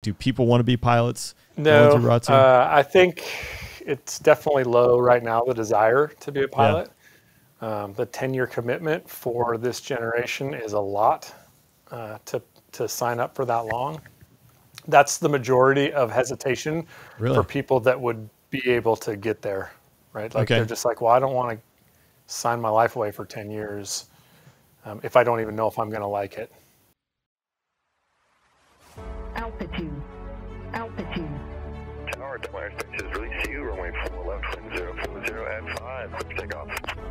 Do people want to be pilots? No, I think it's definitely low right now, the desire to be a pilot. The 10-year commitment for this generation is a lot to sign up for that long. That's the majority of hesitation for people that would be able to get there, right? Like they're just like, well, I don't want to sign my life away for 10 years if I don't even know if I'm going to like it. Altitude. Tower, Delaware Station is release to you, runway 41 left, 040 at 5, clear for takeoff.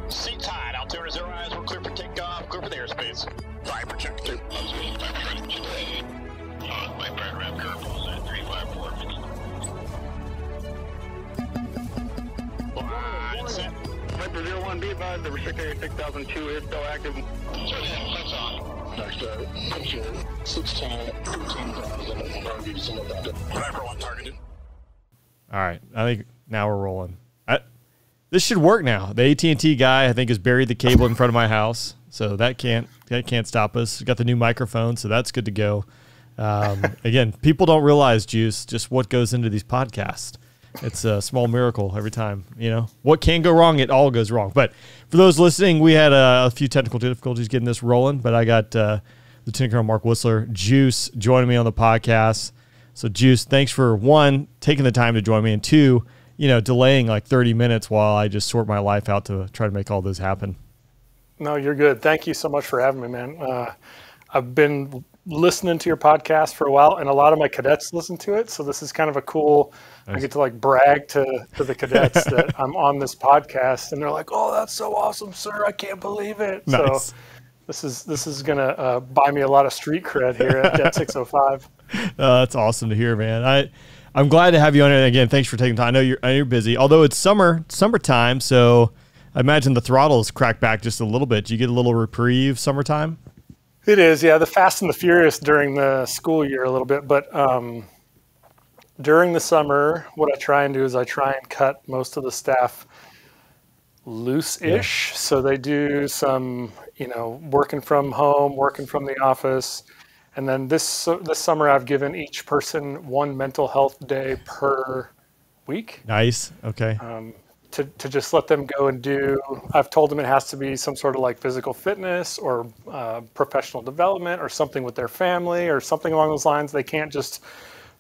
Seat tied, altimeter 0 eyes, we're clear for takeoff, clear for the airspace. Viper check 2. My burn ramp curve was at 354. Line set. Viper 01, be advised, the restrict area 6002 is still active. Lights on. Next picture 16, 15,000, Viper 1 targeted. All right, I think now we're rolling. This should work now. The AT&T guy, I think, has buried the cable in front of my house, so that can't stop us. We got the new microphone, so that's good to go. Again, people don't realize, Juice, just what goes into these podcasts. It's a small miracle every time. You know what can go wrong, it all goes wrong. But for those listening, we had a few technical difficulties getting this rolling, but I got Lieutenant Colonel Mark Whistler, Juice, joining me on the podcast. So, Juice, thanks for, one, taking the time to join me, and two, delaying like 30 minutes while I just sort my life out to try to make all this happen. No, you're good. Thank you so much for having me, man. I've been listening to your podcast for a while, and a lot of my cadets listen to it, so this is kind of a cool, nice. I get to like brag to the cadets that I'm on this podcast, and they're like, oh, that's so awesome, sir. I can't believe it. Nice. So this is going to buy me a lot of street cred here at Jet 605. That's awesome to hear, man. I'm glad to have you on here again. Thanks for taking time. I know you're busy, although it's summertime, so I imagine the throttle's cracked back just a little bit. Do you get a little reprieve summertime? It is, yeah. The Fast and the Furious during the school year a little bit, but during the summer, what I try and do is I try and cut most of the staff loose-ish. Yeah. So they do some, working from home, working from the office. And then this summer, I've given each person one mental health day per week. Nice. Okay. To just let them go and do. I've told them it has to be some sort of like physical fitness or professional development or something with their family or something along those lines. They can't just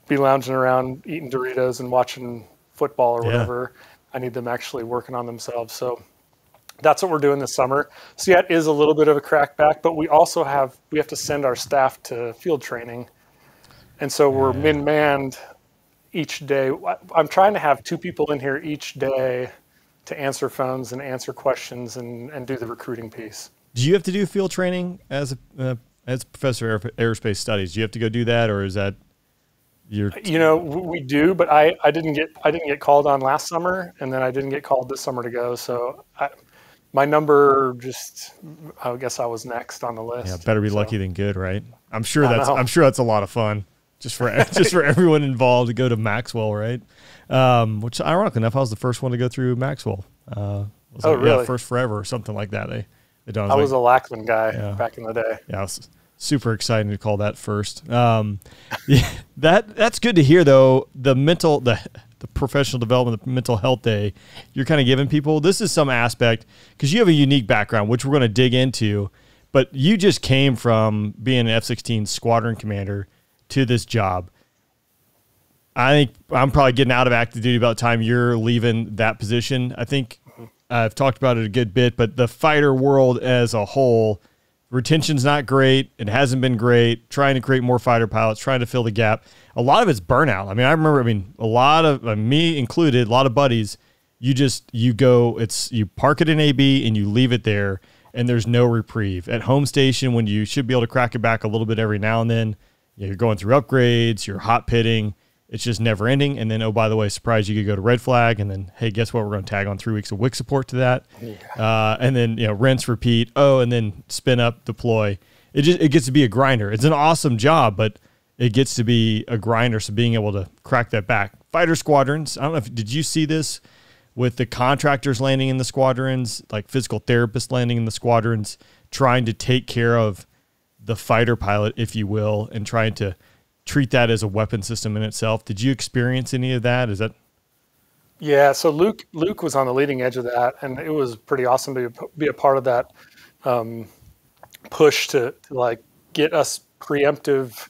be lounging around eating Doritos and watching football or whatever. I need them actually working on themselves. So that's what we're doing this summer. So yeah, it is a little bit of a crackback, but we also have to send our staff to field training. And so we're min-manned each day. I'm trying to have 2 people in here each day to answer phones and answer questions and do the recruiting piece. Do you have to do field training as a professor of aerospace studies? Do you have to go do that, or is that your? We do, but I didn't get called on last summer, and then I didn't get called this summer to go. So my number I guess I was next on the list. Yeah, better be lucky than good, right? I'm sure that's a lot of fun. Just for everyone involved to go to Maxwell, right? Which, ironically enough, I was the first one to go through Maxwell. Really? Yeah, first forever or something like that. They done. I was a Lackland guy back in the day. Yeah, I was super excited to call that first. That's good to hear, though. The professional development, the mental health day, you're kind of giving people. This is some aspect, because you have a unique background, which we're going to dig into. But you just came from being an F-16 squadron commander to this job. I think I'm probably getting out of active duty about the time you're leaving that position. I think I've talked about it a good bit, but the fighter world as a whole, retention's not great. It hasn't been great. Trying to create more fighter pilots, trying to fill the gap. A lot of it's burnout. I remember, a lot of, me included, a lot of buddies, you park it in AB and you leave it there, and there's no reprieve. At home station, when you should be able to crack it back a little bit every now and then, you're going through upgrades, you're hot pitting. It's just never ending. And then, oh, by the way, surprise, you could go to red flag. And then, hey, guess what? We're going to tag on 3 weeks of WIC support to that. Yeah. And then, rinse, repeat. Oh, and then spin up, deploy. It gets to be a grinder. It's an awesome job, but it gets to be a grinder. So being able to crack that back. Fighter squadrons. I don't know did you see this with the contractors landing in the squadrons, like physical therapists landing in the squadrons, trying to take care of the fighter pilot, if you will, and trying to treat that as a weapon system in itself. Did you experience any of that? Is that? Yeah, so Luke was on the leading edge of that, and it was pretty awesome to be a part of that push to like get us preemptive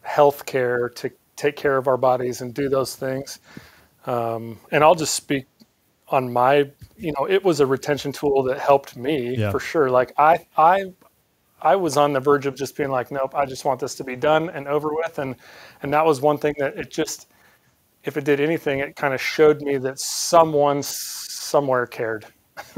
health care to take care of our bodies and do those things. And I'll just speak on my, it was a retention tool that helped me for sure. Like I was on the verge of just being like, nope, I just want this to be done and over with. And that was one thing that it just, if it did anything, it kind of showed me that someone somewhere cared.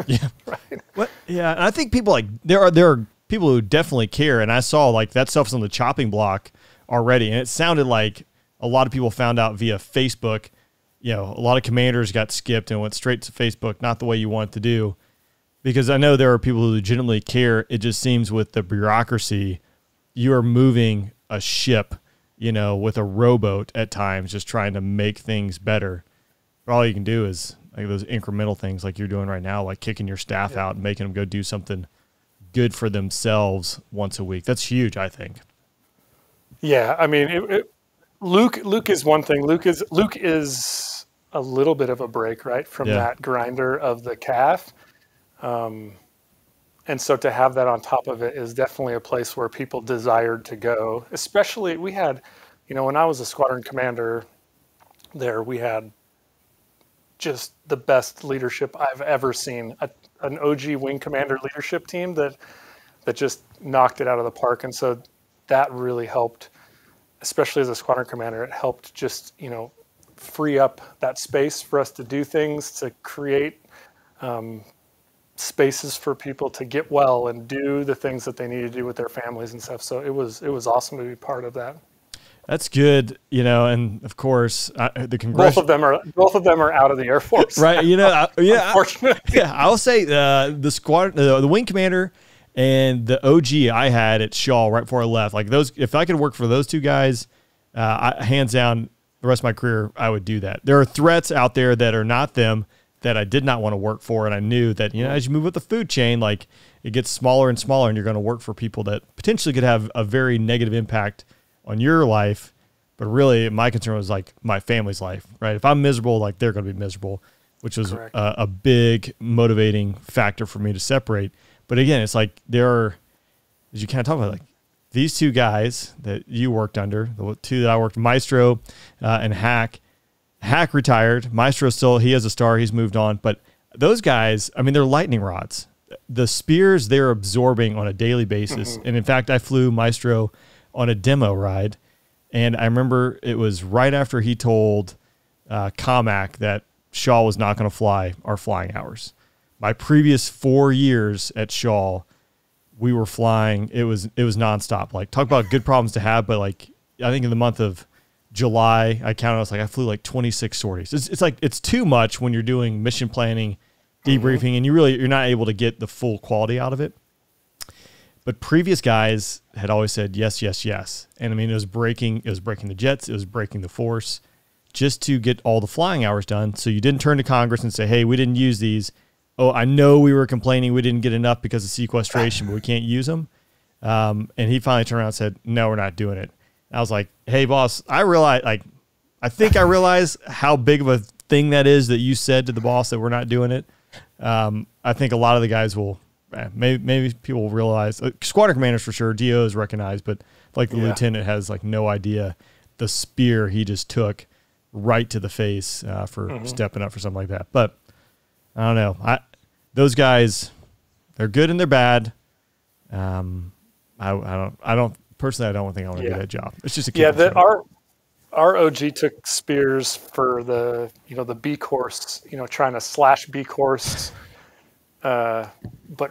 Yeah. Right. What? Yeah. And I think people there are people who definitely care. And I saw like that stuff's on the chopping block already. And it sounded like a lot of people found out via Facebook. A lot of commanders got skipped and went straight to Facebook, not the way you want it to do. Because I know there are people who legitimately care. It just seems with the bureaucracy, you are moving a ship, with a rowboat at times, just trying to make things better. But all you can do is like those incremental things like you're doing right now, like kicking your staff out and making them go do something good for themselves once a week. That's huge, I think. Yeah, I mean, Luke is one thing. Luke is a little bit of a break, right, from that grinder of the calf. And so to have that on top of it is definitely a place where people desired to go. Especially we had, when I was a squadron commander there, we had just the best leadership I've ever seen. An OG wing commander leadership team that just knocked it out of the park. And so that really helped, especially as a squadron commander, it helped just, free up that space for us to do things, to create spaces for people to get well and do the things that they need to do with their families and stuff. So it was awesome to be part of that. That's good, and of course the congressional. Both of them are out of the Air Force, right? Unfortunately. I'll say the squad, the wing commander, and the OG I had at Shaw right before I left. Like those, if I could work for those two guys, hands down, the rest of my career I would do that. There are threats out there that are not them that I did not want to work for, and I knew that as you move up the food chain, like it gets smaller and smaller, and you're going to work for people that potentially could have a very negative impact on your life. But really, my concern was like my family's life, right? If I'm miserable, like they're going to be miserable, which was a big motivating factor for me to separate. But again, it's like there are, as you kind of talk about, like these two guys that you worked under, the two that I worked, Maestro and Hack. Hack retired. Maestro still, he has a star. He's moved on. But those guys, I mean, they're lightning rods. The spears they're absorbing on a daily basis. And in fact, I flew Maestro on a demo ride. And I remember it was right after he told COMAC that Shaw was not going to fly our flying hours. My previous 4 years at Shaw, we were flying. It was nonstop. Like, talk about good problems to have. But like, I think in the month of July, I counted, I was like, I flew like 26 sorties. It's like, it's too much when you're doing mission planning, debriefing, and you're not able to get the full quality out of it. But previous guys had always said, yes, yes, yes. And I mean, it was breaking the jets. It was breaking the force just to get all the flying hours done. So you didn't turn to Congress and say, hey, we didn't use these. Oh, I know we were complaining we didn't get enough because of sequestration, but we can't use them. And he finally turned around and said, no, we're not doing it. I was like, hey, boss, I realize how big of a thing that is that you said to the boss that we're not doing it. I think a lot of the guys will, maybe people will realize, squadron commanders for sure, DO is recognized, but like the lieutenant has like no idea the spear he just took right to the face for stepping up for something like that. But I don't know. Those guys, they're good and they're bad. I don't personally, I don't think I want to do that job. It's just our OG took spears for the B course, trying to slash B course, but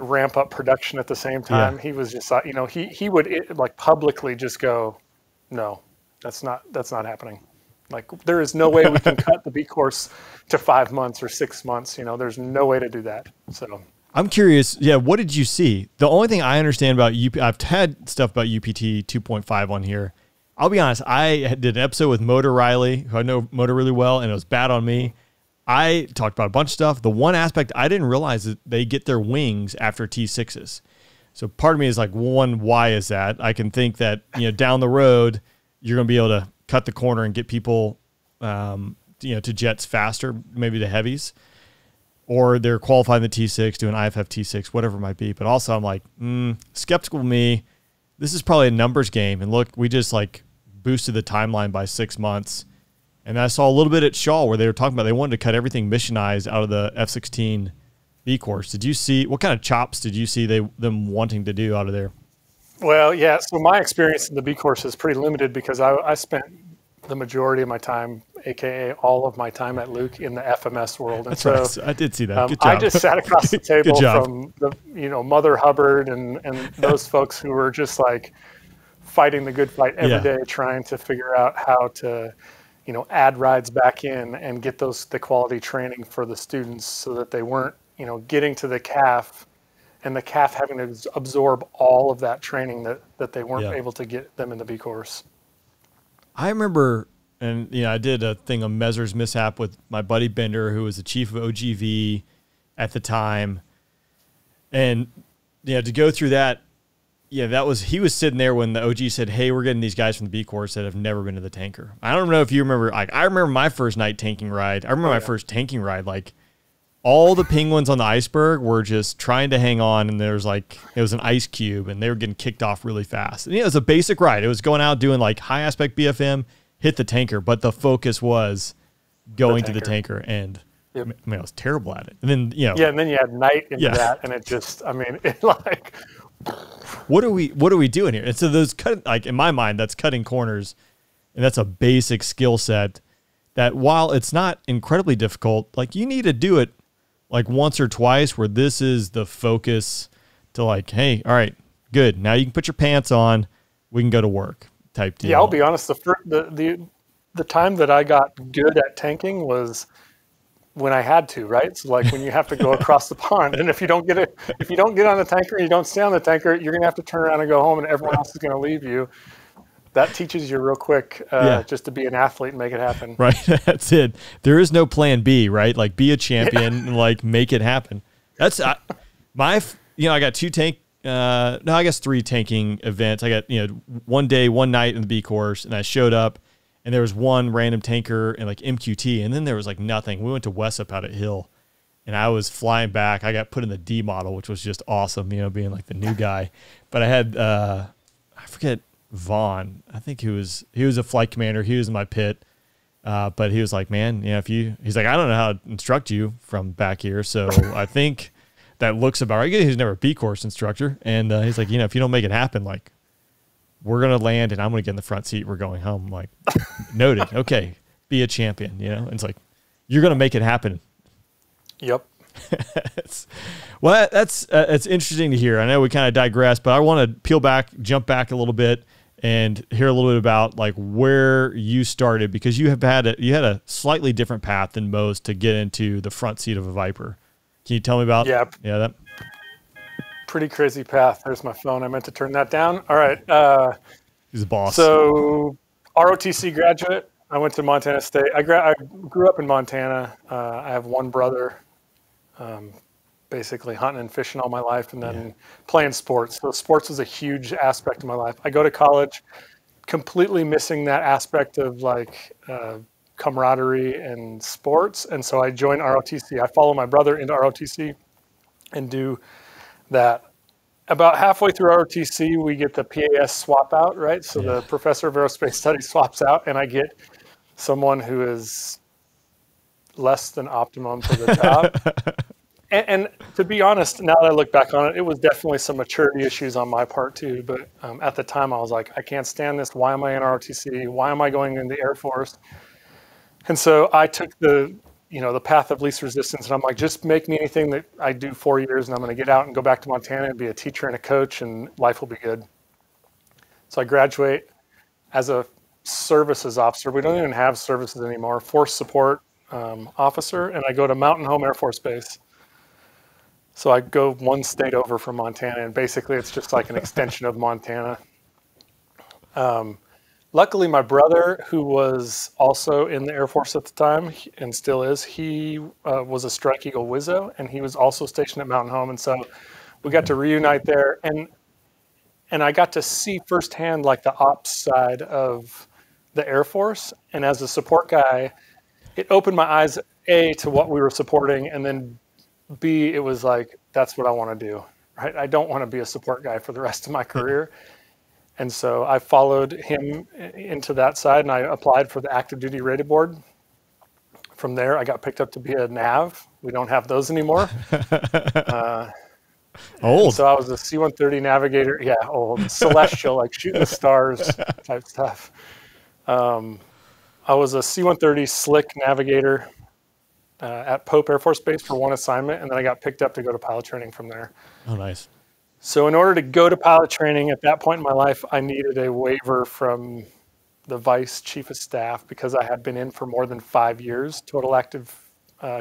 ramp up production at the same time. He was just, he would like publicly just go, no, that's not happening. Like there is no way we can cut the B course to 5 months or 6 months. There's no way to do that. So I'm curious. Yeah. What did you see? The only thing I understand about I've had stuff about UPT 2.5 on here. I'll be honest. I did an episode with Motor Riley, who I know Motor really well, and it was bad on me. I talked about a bunch of stuff. The one aspect I didn't realize is they get their wings after T6s. So part of me is like, one, why is that? I can think that, down the road, you're going to be able to cut the corner and get people, to jets faster, maybe the heavies, or they're qualifying the T6, doing IFF T6, whatever it might be. But also I'm like, skeptical of me. This is probably a numbers game. And look, we just like boosted the timeline by 6 months. And I saw a little bit at Shaw where they were talking about they wanted to cut everything missionized out of the F-16 B course. Did you see, what kind of chops did you see them wanting to do out of there? Well, yeah. So my experience in the B course is pretty limited because I spent the majority of my time, AKA all of my time at Luke, in the FMS world. And That's right. I did see that. Good job. I just sat across the table job. from the, Mother Hubbard and those folks who were just like fighting the good fight every day, trying to figure out how to, add rides back in and get the quality training for the students so that they weren't, getting to the CAF and the CAF having to absorb all of that training that they weren't able to get them in the B course. I remember, and I did a thing on Mezzer's mishap with my buddy Bender, who was the chief of OGV at the time. And, to go through that, he was sitting there when the OG said, hey, we're getting these guys from the B course that have never been to the tanker. I don't know if you remember, I remember my first night tanking ride. I remember my first tanking ride, like all the penguins on the iceberg were just trying to hang on, and it was an ice cube, and they were getting kicked off really fast. And it was a basic ride. It was going out doing like high aspect BFM, hit the tanker, but the focus was going to the tanker, and I was terrible at it. And then and then you had night into that, and it just, what are we doing here? And so those in my mind, that's cutting corners, and that's a basic skill set that while it's not incredibly difficult, like you need to do it like once or twice where this is the focus to like, hey, all right, good. Now you can put your pants on. We can go to work type deal. Yeah, I'll be honest. The time that I got good at tanking was when I had to, right? So like when you have to go across the pond, and if you don't get on the tanker and you don't stay on the tanker, you're going to have to turn around and go home, and everyone else is going to leave you. That teaches you real quick just to be an athlete and make it happen. Right. That's it. There is no plan B, right? Like be a champion and like make it happen. That's I got three tanking events. I got, one day, one night in the B course, and I showed up and there was one random tanker and like MQT, and then there was like nothing. We went to Wessup out at Hill, and I was flying back. I got put in the D model, which was just awesome, being like the new guy. But I had, I forget, Vaughn, I think he was a flight commander. He was in my pit, but he was like, man, he's like, I don't know how to instruct you from back here. So I think that looks about right. He's never a B course instructor. And he's like, if you don't make it happen, like we're going to land and I'm going to get in the front seat. We're going home. I'm like, noted. Okay. Be a champion, and it's like, you're going to make it happen. Yep. Well, that's it's interesting to hear. I know we kind of digress, but I want to jump back a little bit and hear a little bit about like where you started, because you had a slightly different path than most to get into the front seat of a Viper. Can you tell me about that? Pretty crazy path. There's my phone. I meant to turn that down. All right. He's the boss. So ROTC graduate. I went to Montana State. I grew up in Montana. I have one brother. Basically hunting and fishing all my life, and then playing sports. So sports was a huge aspect of my life. I go to college completely missing that aspect of like camaraderie and sports. And so I joined ROTC. I follow my brother into ROTC and do that. About halfway through ROTC, we get the PAS swap out, right? So the professor of aerospace studies swaps out, and I get someone who is less than optimum for the job. And to be honest, now that I look back on it, it was definitely some maturity issues on my part too. But at the time, I was like, I can't stand this. Why am I in ROTC? Why am I going in the Air Force? And so I took the path of least resistance. And I'm like, just make me anything that I do 4 years, and I'm going to get out and go back to Montana and be a teacher and a coach, and life will be good. So I graduate as a services officer. We don't even have services anymore. Force support officer. And I go to Mountain Home Air Force Base. So I go one state over from Montana, and basically it's just like an extension of Montana. Luckily, my brother, who was also in the Air Force at the time and still is, he was a Strike Eagle Wizzo, and he was also stationed at Mountain Home. And so we got to reunite there, and I got to see firsthand like the ops side of the Air Force. And as a support guy, it opened my eyes, A, to what we were supporting, and then B, it was like, that's what I want to do, right? I don't want to be a support guy for the rest of my career. And so I followed him into that side, and I applied for the active duty rated board. From there, I got picked up to be a NAV. We don't have those anymore. Old. So I was a C-130 navigator. Yeah, old. Celestial, like shooting the stars type stuff. I was a C-130 slick navigator at Pope Air Force Base for one assignment, and then I got picked up to go to pilot training from there. Oh, nice. So in order to go to pilot training at that point in my life, I needed a waiver from the Vice Chief of Staff because I had been in for more than 5 years, total active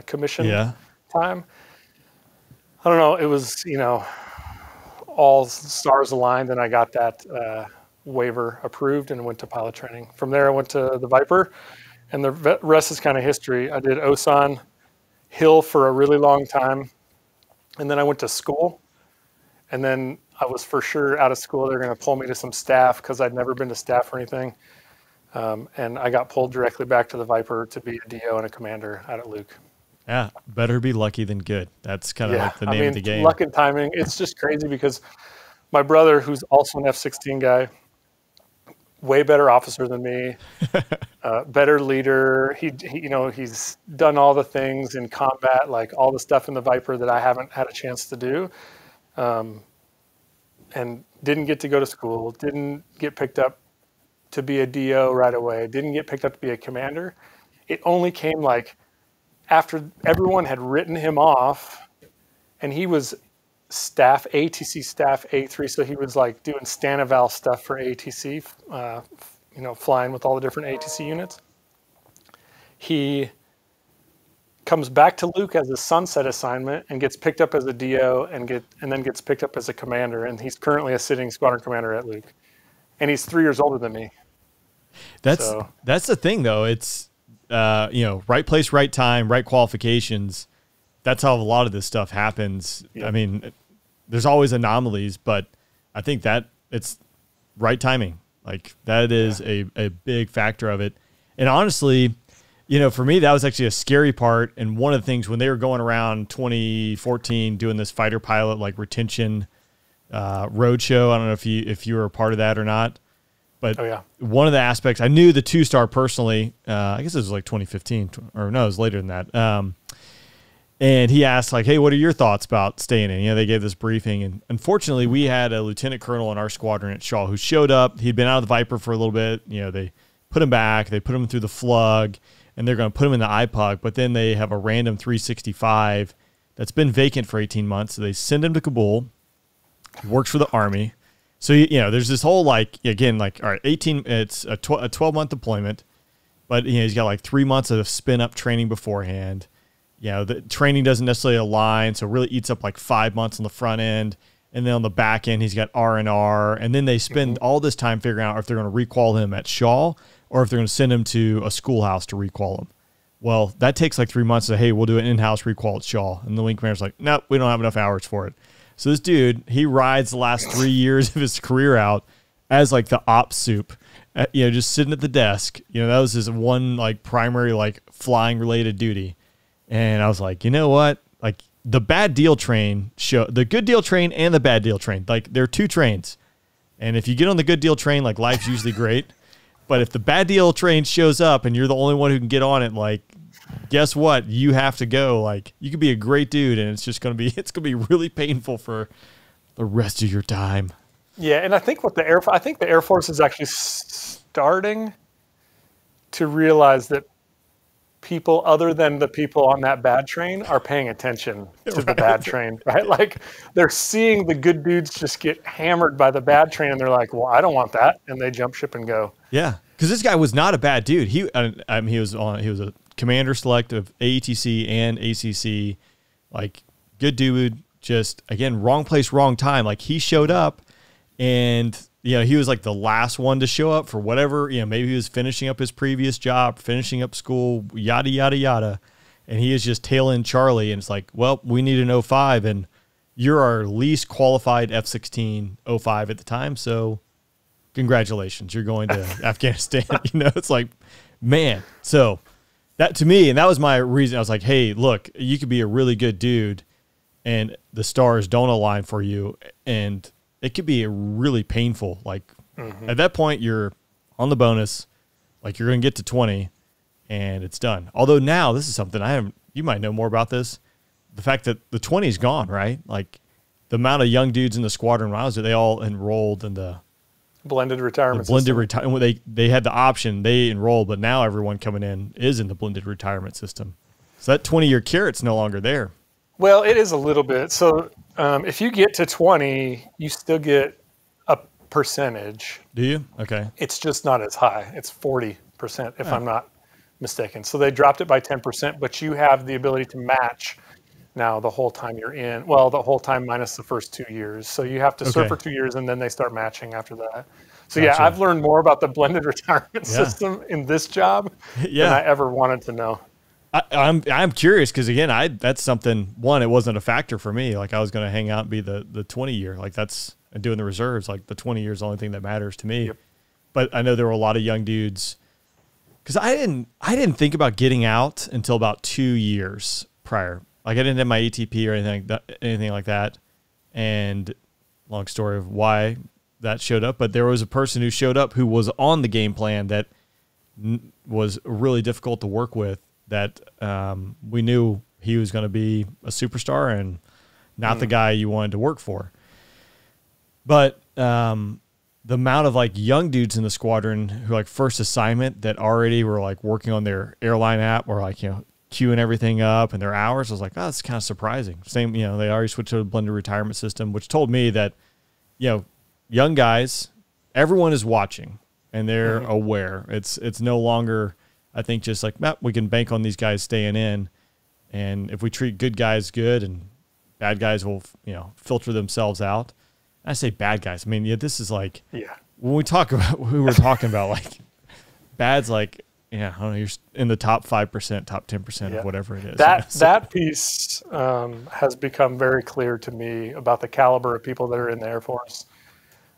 commission time. I don't know. It was, all stars aligned, and I got that waiver approved and went to pilot training. From there, I went to the Viper, and the rest is kind of history. I did OSAN Hill for a really long time, and then I went to school, and then I was for sure out of school. They're going to pull me to some staff because I'd never been to staff or anything, and I got pulled directly back to the Viper to be a DO and a commander out at Luke. Yeah, better be lucky than good. That's kind of like the name of the game. Luck and timing. It's just crazy because my brother, who's also an F-16 guy, way better officer than me, better leader. He's done all the things in combat, like all the stuff in the Viper that I haven't had a chance to do, and didn't get to go to school, didn't get picked up to be a DO right away, didn't get picked up to be a commander. It only came like after everyone had written him off, and he was staff, ATC staff A3, so he was like doing Stanival stuff for ATC, flying with all the different ATC units. He comes back to Luke as a sunset assignment and gets picked up as a DO and then gets picked up as a commander, and he's currently a sitting squadron commander at Luke. And he's 3 years older than me. That's the thing, though. It's right place, right time, right qualifications. That's how a lot of this stuff happens. Yeah. I mean, there's always anomalies, but I think that it's right timing. Like that is a big factor of it. And honestly, for me, that was actually a scary part. And one of the things when they were going around 2014 doing this fighter pilot like retention roadshow, I don't know if you were a part of that or not. But one of the aspects, I knew the 2-star personally, I guess it was like 2015, or no, it was later than that. And he asked like, hey, what are your thoughts about staying in? They gave this briefing. And unfortunately, we had a lieutenant colonel in our squadron at Shaw who showed up. He'd been out of the Viper for a little bit. They put him back. They put him through the FLUG, and they're going to put him in the IPUG. But then they have a random 365 that's been vacant for 18 months. So they send him to Kabul. He works for the Army. So, there's this whole all right, 18, it's a 12-month deployment, but, he's got like 3 months of spin-up training beforehand. The training doesn't necessarily align, so it really eats up like 5 months on the front end. And then on the back end, he's got R&R. And then they spend all this time figuring out if they're going to requal him at Shaw or if they're going to send him to a schoolhouse to requal him. Well, that takes like 3 months to, hey, we'll do an in-house requal at Shaw. And the wing commander's like, nope, we don't have enough hours for it. So this dude, he rides the last 3 years of his career out as like the ops soup, just sitting at the desk. That was his one like primary like flying related duty. And I was like, you know what? Like the bad deal train the good deal train and the bad deal train, like there are two trains. And if you get on the good deal train, like life's usually great. But if the bad deal train shows up and you're the only one who can get on it, like, guess what? You have to go. Like, you could be a great dude, and it's going to be really painful for the rest of your time. Yeah, and I think the Air Force is actually starting to realize that people other than the people on that bad train are paying attention to the bad train, right? Like they're seeing the good dudes just get hammered by the bad train, and they're like, well, I don't want that. And they jump ship and go. Yeah. Cause this guy was not a bad dude. He was a commander select of AETC and ACC, like good dude, just again, wrong place, wrong time. Like he showed up and he was like the last one to show up for whatever, maybe he was finishing up his previous job, finishing up school, yada, yada, yada. And he is just tailing Charlie. And it's like, well, we need an 05 and you're our least qualified F-16 05 at the time. So congratulations, you're going to Afghanistan. It's like, man. So that to me, and that was my reason. I was like, hey, look, you could be a really good dude and the stars don't align for you. And it could be really painful. Like at that point, you're on the bonus, like you're going to get to 20 and it's done. Although now this is something you might know more about this. The fact that the 20 is gone, right? Like the amount of young dudes in the squadron, when I was there, they all enrolled in the blended retirement retirement. They had the option, they enrolled, but now everyone coming in is in the blended retirement system. So that 20-year carrot's no longer there. Well, it is a little bit. So if you get to 20, you still get a percentage. Do you? Okay. It's just not as high. It's 40%, if I'm not mistaken. So they dropped it by 10%, but you have the ability to match now the whole time you're in. Well, the whole time minus the first 2 years. So you have to serve for 2 years and then they start matching after that. So Gotcha. yeah, I've learned more about the blended retirement system in this job than I ever wanted to know. I'm curious because again, that's something, one, it wasn't a factor for me. Like I was going to hang out and be the 20 year, like that's doing the reserves. Like the 20 years is the only thing that matters to me. Yep. But I know there were a lot of young dudes because I didn't think about getting out until about 2 years prior. Like I didn't have my ATP or anything like that. And long story of why that showed up, but there was a person who showed up who was on the game plan that was really difficult to work with. That we knew he was going to be a superstar and not the guy you wanted to work for. But the amount of like young dudes in the squadron who like first assignment that already were like working on their airline app or like, queuing everything up and their hours, I was like, oh, that's kind of surprising. Same, they already switched to a blended retirement system, which told me that, young guys, everyone is watching and they're aware. It's no longer, I think, just like, we can bank on these guys staying in. And if we treat good guys good and bad guys will, filter themselves out. I say bad guys. I mean, this is like, when we talk about who we're talking about, like bad's like, I don't know, you're in the top 5%, top 10% of whatever it is. That piece has become very clear to me about the caliber of people that are in the Air Force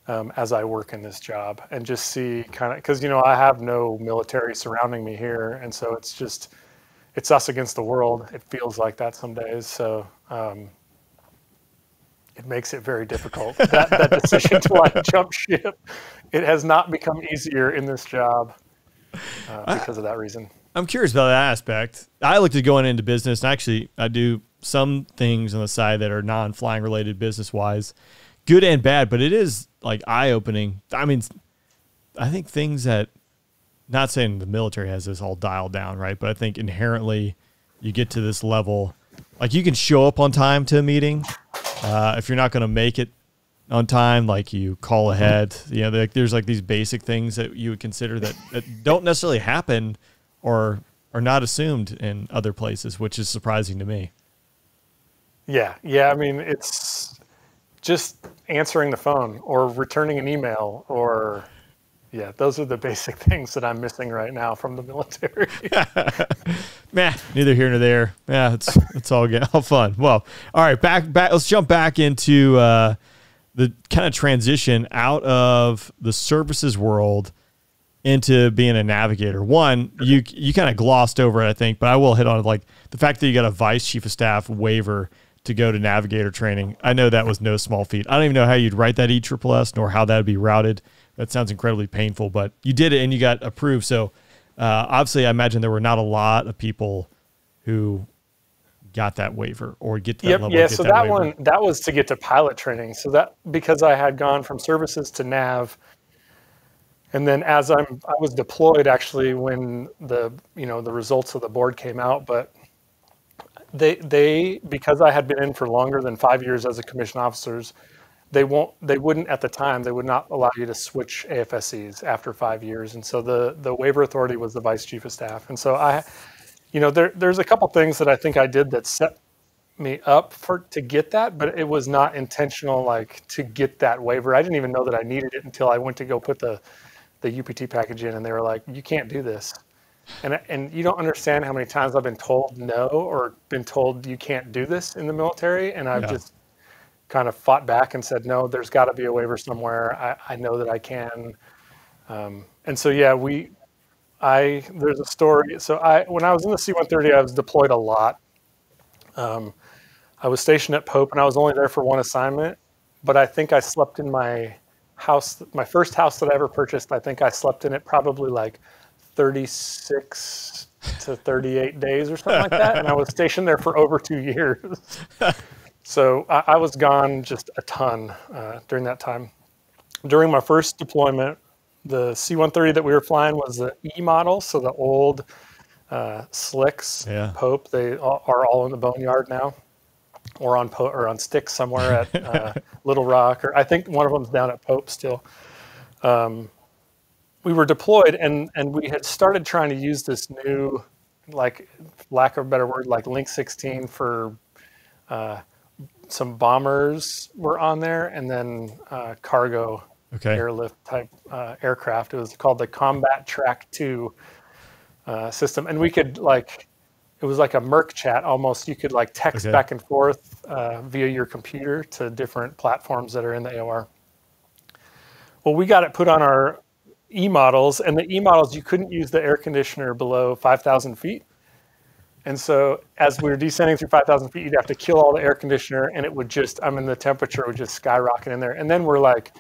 as I work in this job and just see kind of, because, I have no military surrounding me here. And so it's us against the world. It feels like that some days. So it makes it very difficult. that decision to like jump ship, it has not become easier in this job. Because of that reason. I'm curious about that aspect. I looked at going into business, and actually I do some things on the side that are non-flying related business-wise, good and bad, but it is like eye-opening. I mean, I think things that, not saying the military has this all dialed down, right? But I think inherently you get to this level, like you can show up on time to a meeting. If you're not going to make it on time, like you call ahead, there's like these basic things that you would consider that don't necessarily happen or are not assumed in other places, which is surprising to me. Yeah. I mean, it's just answering the phone or returning an email or, those are the basic things that I'm missing right now from the military. Neither here nor there. Yeah, it's all good, all fun. Well, all right, back. Let's jump back into the kind of transition out of the services world into being a navigator. One, you kind of glossed over it, I think, but I will hit on it, like the fact that you got a vice chief of staff waiver to go to navigator training. I know that was no small feat. I don't even know how you'd write that ESSS nor how that would be routed. That sounds incredibly painful, but you did it and you got approved. So obviously I imagine there were not a lot of people who got that waiver or get to that level. Yeah, so that was to get to pilot training. So that, because I had gone from services to nav, and then as I was deployed actually when the results of the board came out, but they because I had been in for longer than 5 years as a commissioned officers, they wouldn't at the time, they would not allow you to switch AFSCs after 5 years. And so the waiver authority was the vice chief of staff. And so there's a couple things that I think I did that set me up to get that, but it was not intentional, like to get that waiver. I didn't even know that I needed it until I went to go put the UPT package in, and they were like, "You can't do this." And you don't understand how many times I've been told no or been told you can't do this in the military, and I've just kind of fought back and said, no, there's got to be a waiver somewhere. I know that I can. And so, yeah, there's a story. So when I was in the C-130, I was deployed a lot. I was stationed at Pope, and I was only there for one assignment, but I think I slept in my house, my first house that I ever purchased. I think I slept in it probably like 36 to 38 days or something like that. And I was stationed there for over 2 years. So I was gone just a ton during that time. During my first deployment, the C-130 that we were flying was the E model. So the old slicks, Pope, they are all in the boneyard now, or on sticks somewhere at Little Rock, or I think one of them's down at Pope still. We were deployed, and we had started trying to use this new, like, lack of a better word, like Link 16 for some bombers were on there, and then cargo airlift type aircraft. It was called the Combat Track 2 system, and we could, like, it was like a Merc chat almost. You could like text back and forth via your computer to different platforms that are in the AOR. Well, we got it put on our E models, and the E models, you couldn't use the air conditioner below 5,000 feet. And so as we were descending through 5,000 feet, you'd have to kill all the air conditioner, and it would just, the temperature would just skyrocket in there. And then we're like,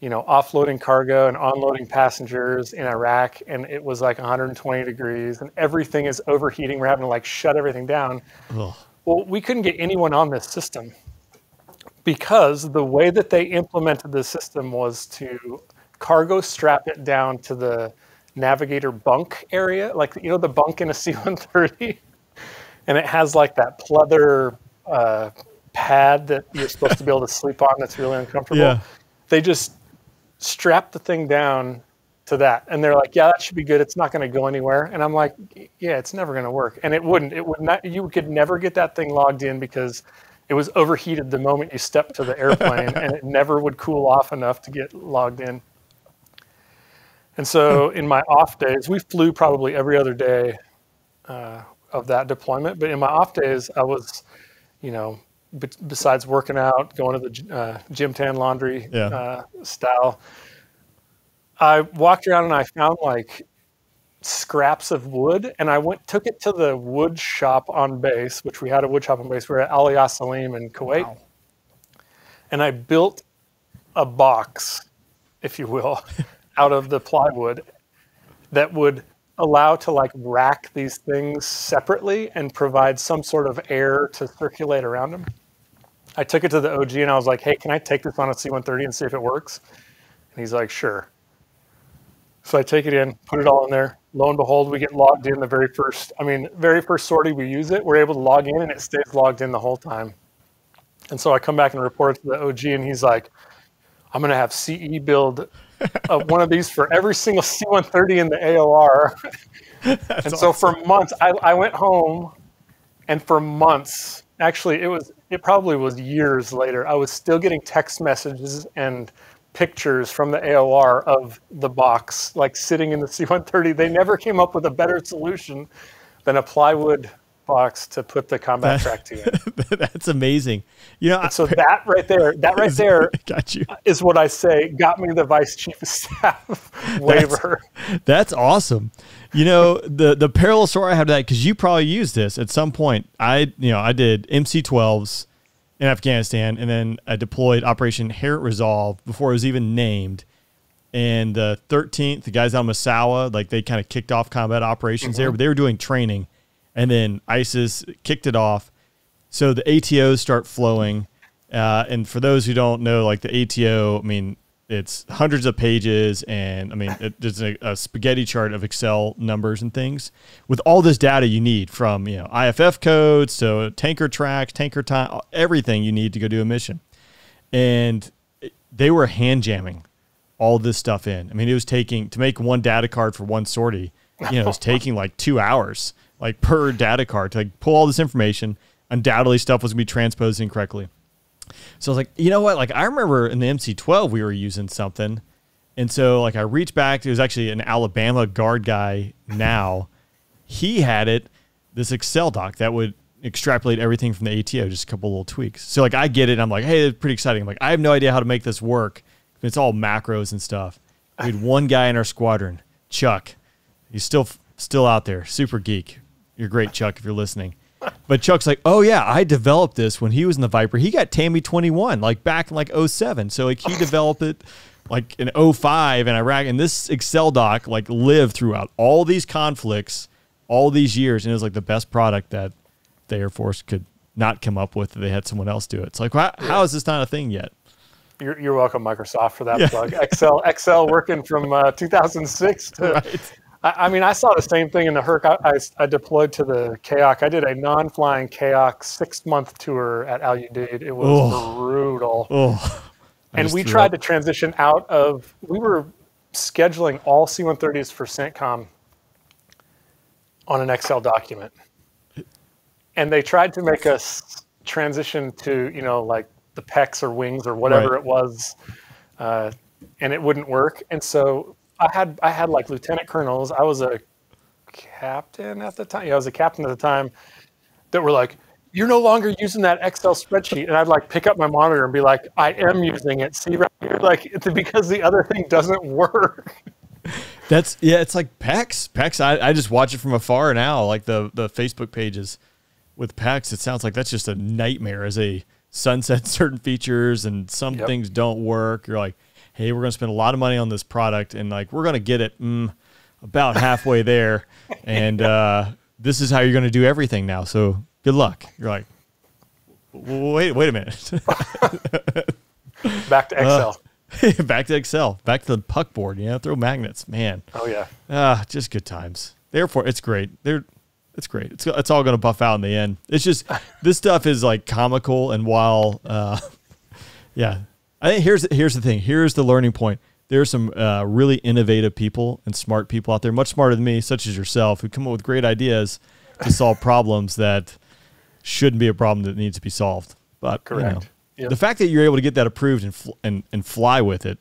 offloading cargo and onloading passengers in Iraq, and it was like 120 degrees, and everything is overheating. We're having to like shut everything down. Ugh. Well, we couldn't get anyone on this system because the way that they implemented the system was to cargo strap it down to the navigator bunk area, like, the bunk in a C-130, and it has like that pleather pad that you're supposed to be able to sleep on that's really uncomfortable. Yeah. They just strapped the thing down to that, and they're like, yeah, that should be good. It's not going to go anywhere. And I'm like, yeah, it's never going to work. And it would not. You could never get that thing logged in because it was overheated the moment you stepped to the airplane, and it never would cool off enough to get logged in. And so in my off days, we flew probably every other day of that deployment. But in my off days, I was, besides working out, going to the gym tan laundry style, I walked around and I found like scraps of wood, and I took it to the wood shop on base, which we had a wood shop on base. We were at Al Yasalim in Kuwait. Wow. And I built a box, if you will, out of the plywood that would allow to like rack these things separately and provide some sort of air to circulate around them. I took it to the OG and I was like, hey, can I take this on a C-130 and see if it works? And he's like, sure. So I take it in, put it all in there. Lo and behold, we get logged in the very first sortie we use it. We're able to log in and it stays logged in the whole time. And so I come back and report it to the OG, and he's like, I'm going to have CE build one of these for every single C-130 in the AOR. And awesome. So for months, I went home, and for months, actually it probably was years later, I was still getting text messages and pictures from the AOR of the box, like sitting in the C-130. They never came up with a better solution than a plywood box to put the Combat Track 2 in. That's amazing. So that right there got you. Is what I say got me the Vice Chief of Staff waiver. That's awesome. The parallel story I have to that, because you probably used this at some point. I did MC-12s in Afghanistan, and then I deployed Operation Inherent Resolve before it was even named. And the 13th, the guys out of Massawa, like they kind of kicked off combat operations there, but they were doing training. And then ISIS kicked it off. So the ATOs start flowing. And for those who don't know, like the ATO, it's hundreds of pages. And there's a spaghetti chart of Excel numbers and things with all this data you need from, IFF codes to tanker tracks, tanker time, everything you need to go do a mission. And they were hand jamming all this stuff in. It was taking, to make one data card for one sortie, it was taking like 2 hours. Like per data card to like pull all this information. Undoubtedly stuff was gonna be transposed incorrectly. So I was like, you know what? Like I remember in the MC-12 we were using something. And so like I reached back, it was actually an Alabama Guard guy now. He had this Excel doc that would extrapolate everything from the ATO, just a couple little tweaks. So like I get it. I'm like, hey, it's pretty exciting. I'm like, I have no idea how to make this work. It's all macros and stuff. We had one guy in our squadron, Chuck. He's still out there, super geek. You're great, Chuck, if you're listening. But Chuck's like, oh yeah, I developed this when he was in the Viper. He got TAMI 21 like back in like 07. So like he developed it like in 05 in Iraq, and this Excel doc like lived throughout all these conflicts, all these years, and it was like the best product that the Air Force could not come up with. They had someone else do it. It's like, how is this not a thing yet? You're welcome, Microsoft, for that plug. Excel working from 2006 to. Right. I mean, I saw the same thing in the Herc. I deployed to the KAOC. I did a non-flying KAOC 6-month tour at Al Udeid. It was brutal. And we tried to transition out of. We were scheduling all C-130s for CENTCOM on an Excel document, and they tried to make us transition to like the PECs or wings or whatever it was, and it wouldn't work. And so I had like lieutenant colonels. I was a captain at the time. Yeah, I was a captain at the time. That were like, "You're no longer using that Excel spreadsheet," and I'd like pick up my monitor and be like, "I am using it. See right here, like it's because the other thing doesn't work." It's like PECs. PECs. I just watch it from afar now, like the Facebook pages with PECs. It sounds like that's just a nightmare as a sunset certain features and some things don't work. You're like, hey, we're going to spend a lot of money on this product, and like we're going to get it about halfway there, and this is how you're going to do everything now. So good luck. You're like, wait a minute. Back to Excel. Back to Excel. Back to the puck board. Throw magnets, man. Oh yeah. Just good times. Therefore, it's great. It's great. It's all going to buff out in the end. It's just this stuff is like comical, and while I think here's the thing. Here's the learning point. There's some really innovative people and smart people out there, much smarter than me, such as yourself, who come up with great ideas to solve problems that shouldn't be a problem that needs to be solved. But correct. The fact that you're able to get that approved and fly with it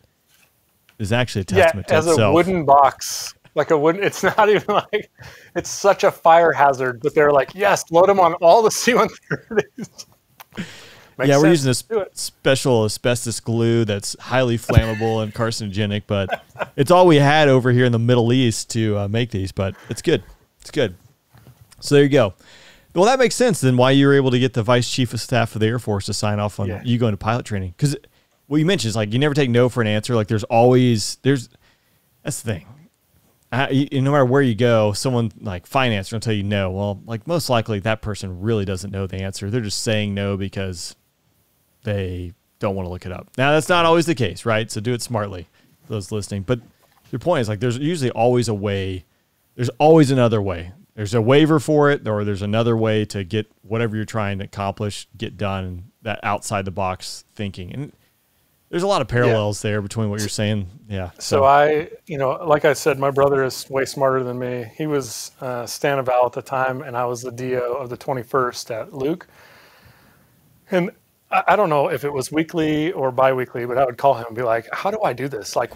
is actually a testament to itself. As a wooden box. Like a wooden, it's not even like, it's such a fire hazard, but they're like, yes, load them on all the C-130s. We're using this special asbestos glue that's highly flammable and carcinogenic, but it's all we had over here in the Middle East to make these, but it's good. It's good. So there you go. Well, that makes sense then why you were able to get the Vice Chief of Staff of the Air Force to sign off on you going to pilot training. Because what you mentioned is like you never take no for an answer. Like that's the thing. No matter where you go, someone like finance will tell you no. Well, like most likely that person really doesn't know the answer. They're just saying no because they don't want to look it up. Now, that's not always the case, right? So do it smartly, those listening. But your point is like there's usually always a way. There's always another way. There's a waiver for it, or there's another way to get whatever you're trying to accomplish, get done, that outside the box thinking. And there's a lot of parallels there between what you're saying. Yeah. So I, like I said, my brother is way smarter than me. He was Stanival at the time, and I was the DO of the 21st at Luke. And I don't know if it was weekly or biweekly, but I would call him and be like, how do I do this? Like,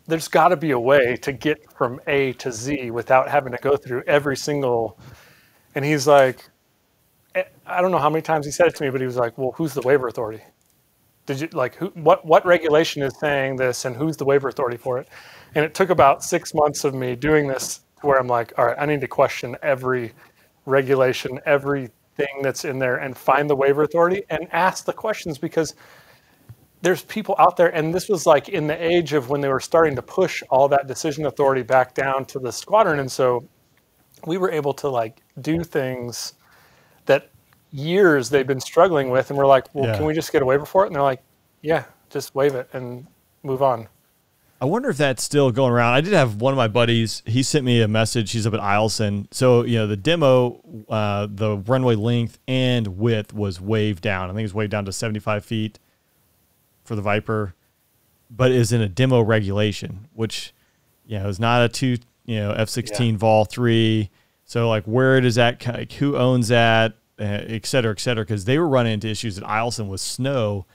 there's got to be a way to get from A to Z without having to go through every single. And he's like, I don't know how many times he said it to me, but he was like, well, who's the waiver authority? Did you like what regulation is saying this, and who's the waiver authority for it? And it took about 6 months of me doing this to where I'm like, all right, I need to question every regulation, everything that's in there, and find the waiver authority and ask the questions, because there's people out there. And this was like in the age of when they were starting to push all that decision authority back down to the squadron. And so we were able to like do things that years they've been struggling with, and we're like, well, can we just get a waiver for it? And they're like, yeah, just waive it and move on. I wonder if that's still going around. I did have one of my buddies, he sent me a message. He's up at Eielson. So, the demo, the runway length and width was waived down. I think it was waived down to 75 feet for the Viper, but is in a demo regulation, which, is not a F-16 Vol 3. So, like, where does that, like, who owns that, et cetera, because they were running into issues at Eielson with snow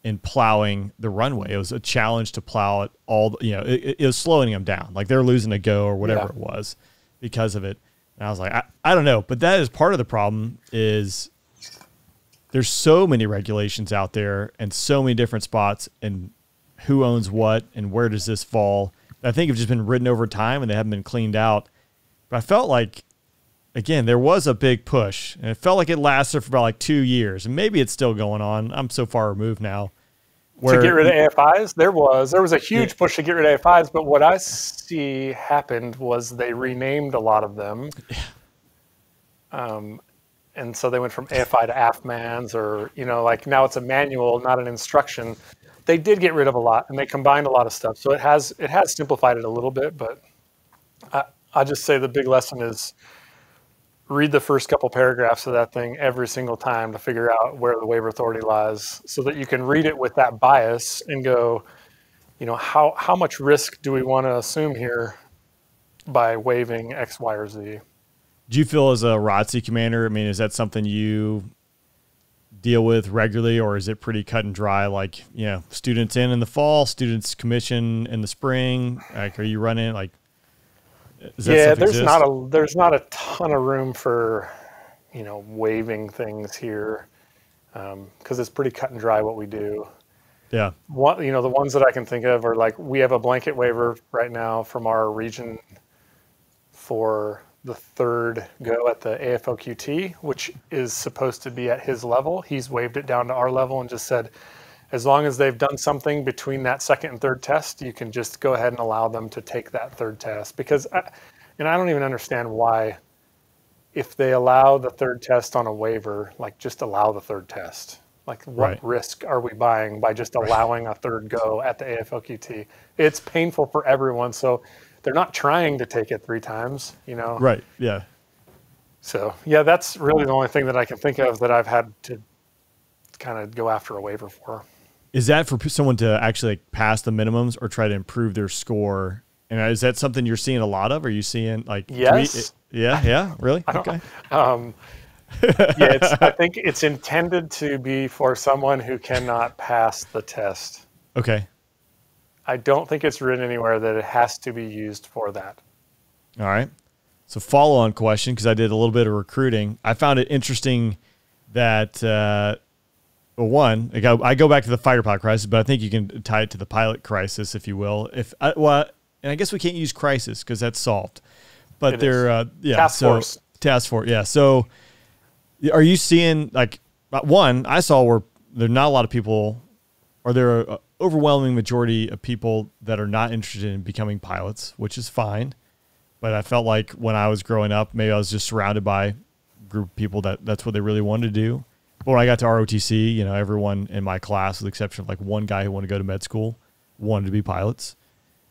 and plowing the runway. It was a challenge to plow it all, it was slowing them down. Like they're losing a go or whatever it was because of it. And I was like, I don't know, but that is part of the problem is there's so many regulations out there and so many different spots and who owns what and where does this fall. I think have just been written over time and they haven't been cleaned out. But I felt like, again, there was a big push and it felt like it lasted for about like 2 years and maybe it's still going on. I'm so far removed now. To get rid of AFIs, there was a huge push to get rid of AFIs, but what I see happened was they renamed a lot of them. And so they went from AFI to AFMANs, or, like now it's a manual, not an instruction. They did get rid of a lot and they combined a lot of stuff. So it has simplified it a little bit, but I just say the big lesson is read the first couple paragraphs of that thing every single time to figure out where the waiver authority lies so that you can read it with that bias and go, how much risk do we want to assume here by waiving X, Y, or Z? Do you feel as a ROTC commander, I mean, is that something you deal with regularly or is it pretty cut and dry? Like, students in the fall, students commission in the spring, like, are you running like, there's not a ton of room for, waiving things here because it's pretty cut and dry what we do. Yeah. The ones that I can think of are like we have a blanket waiver right now from our region for the third go at the AFOQT, which is supposed to be at his level. He's waived it down to our level and just said, as long as they've done something between that second and third test, you can just go ahead and allow them to take that third test. Because, I don't even understand why, if they allow the third test on a waiver, like just allow the third test. Like what risk are we buying by just allowing a third go at the AFLQT? It's painful for everyone. So they're not trying to take it 3 times, Right. Yeah. So yeah, that's really the only thing that I can think of that I've had to kind of go after a waiver for. Is that for someone to actually pass the minimums or try to improve their score? And is that something you're seeing a lot of? Are you seeing like, yes. Yeah, really? Okay. I think it's intended to be for someone who cannot pass the test. Okay. I don't think it's written anywhere that it has to be used for that. All right. So follow-on question, because I did a little bit of recruiting. I found it interesting that, I go back to the fighter pilot crisis, but I think you can tie it to the pilot crisis, if you will. And I guess we can't use crisis because that's solved. But Task force. Task force, yeah. So are you seeing, like, I saw where there are not a lot of people, or there are an overwhelming majority of people that are not interested in becoming pilots, which is fine. But I felt like when I was growing up, maybe I was just surrounded by a group of people that's what they really wanted to do. But when I got to ROTC, everyone in my class, with the exception of like one guy who wanted to go to med school, wanted to be pilots.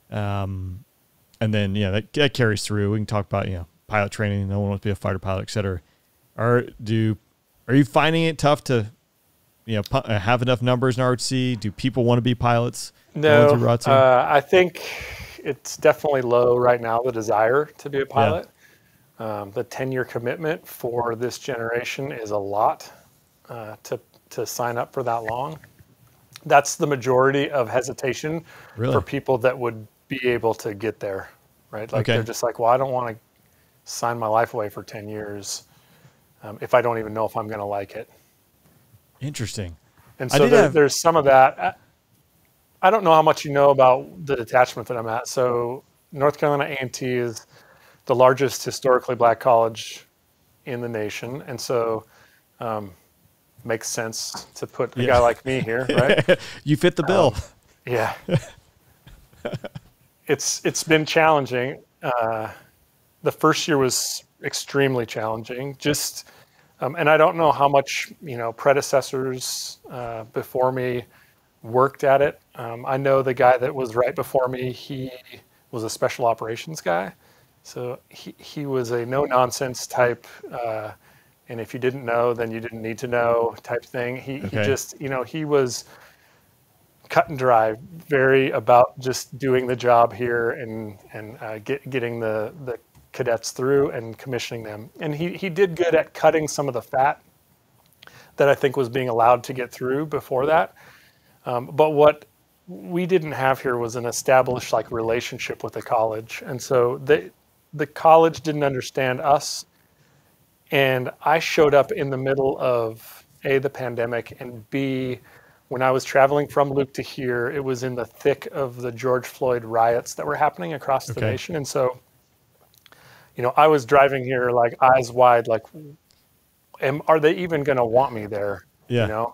And then, that carries through. We can talk about, pilot training. No one wants to be a fighter pilot, et cetera. Are you finding it tough to, have enough numbers in ROTC? Do people want to be pilots? No, I think it's definitely low right now, the desire to be a pilot. Yeah. The 10-year commitment for this generation is a lot to sign up for that long. That's the majority of hesitation for people that would be able to get there, right? Like they're just like, well, I don't want to sign my life away for 10 years if I don't even know if I'm going to like it. Interesting. And so there's some of that. I don't know how much you know about the detachment that I'm at. So North Carolina A&T is the largest historically black college in the nation. And so makes sense to put a guy like me here, right? You fit the bill. Yeah. It's been challenging. The first year was extremely challenging. And I don't know how much, predecessors before me worked at it. I know the guy that was right before me, he was a special operations guy. So he was a no-nonsense type, and if you didn't know, then you didn't need to know type thing. He just, he was cut and dry, very about just doing the job here and getting the cadets through and commissioning them. And he did good at cutting some of the fat that I think was being allowed to get through before that. But what we didn't have here was an established relationship with the college. And so the college didn't understand us. And I showed up in the middle of A, the pandemic, and B, when I was traveling from Luke to here, it was in the thick of the George Floyd riots that were happening across the nation. And so, I was driving here like eyes wide, like, are they even going to want me there? Yeah.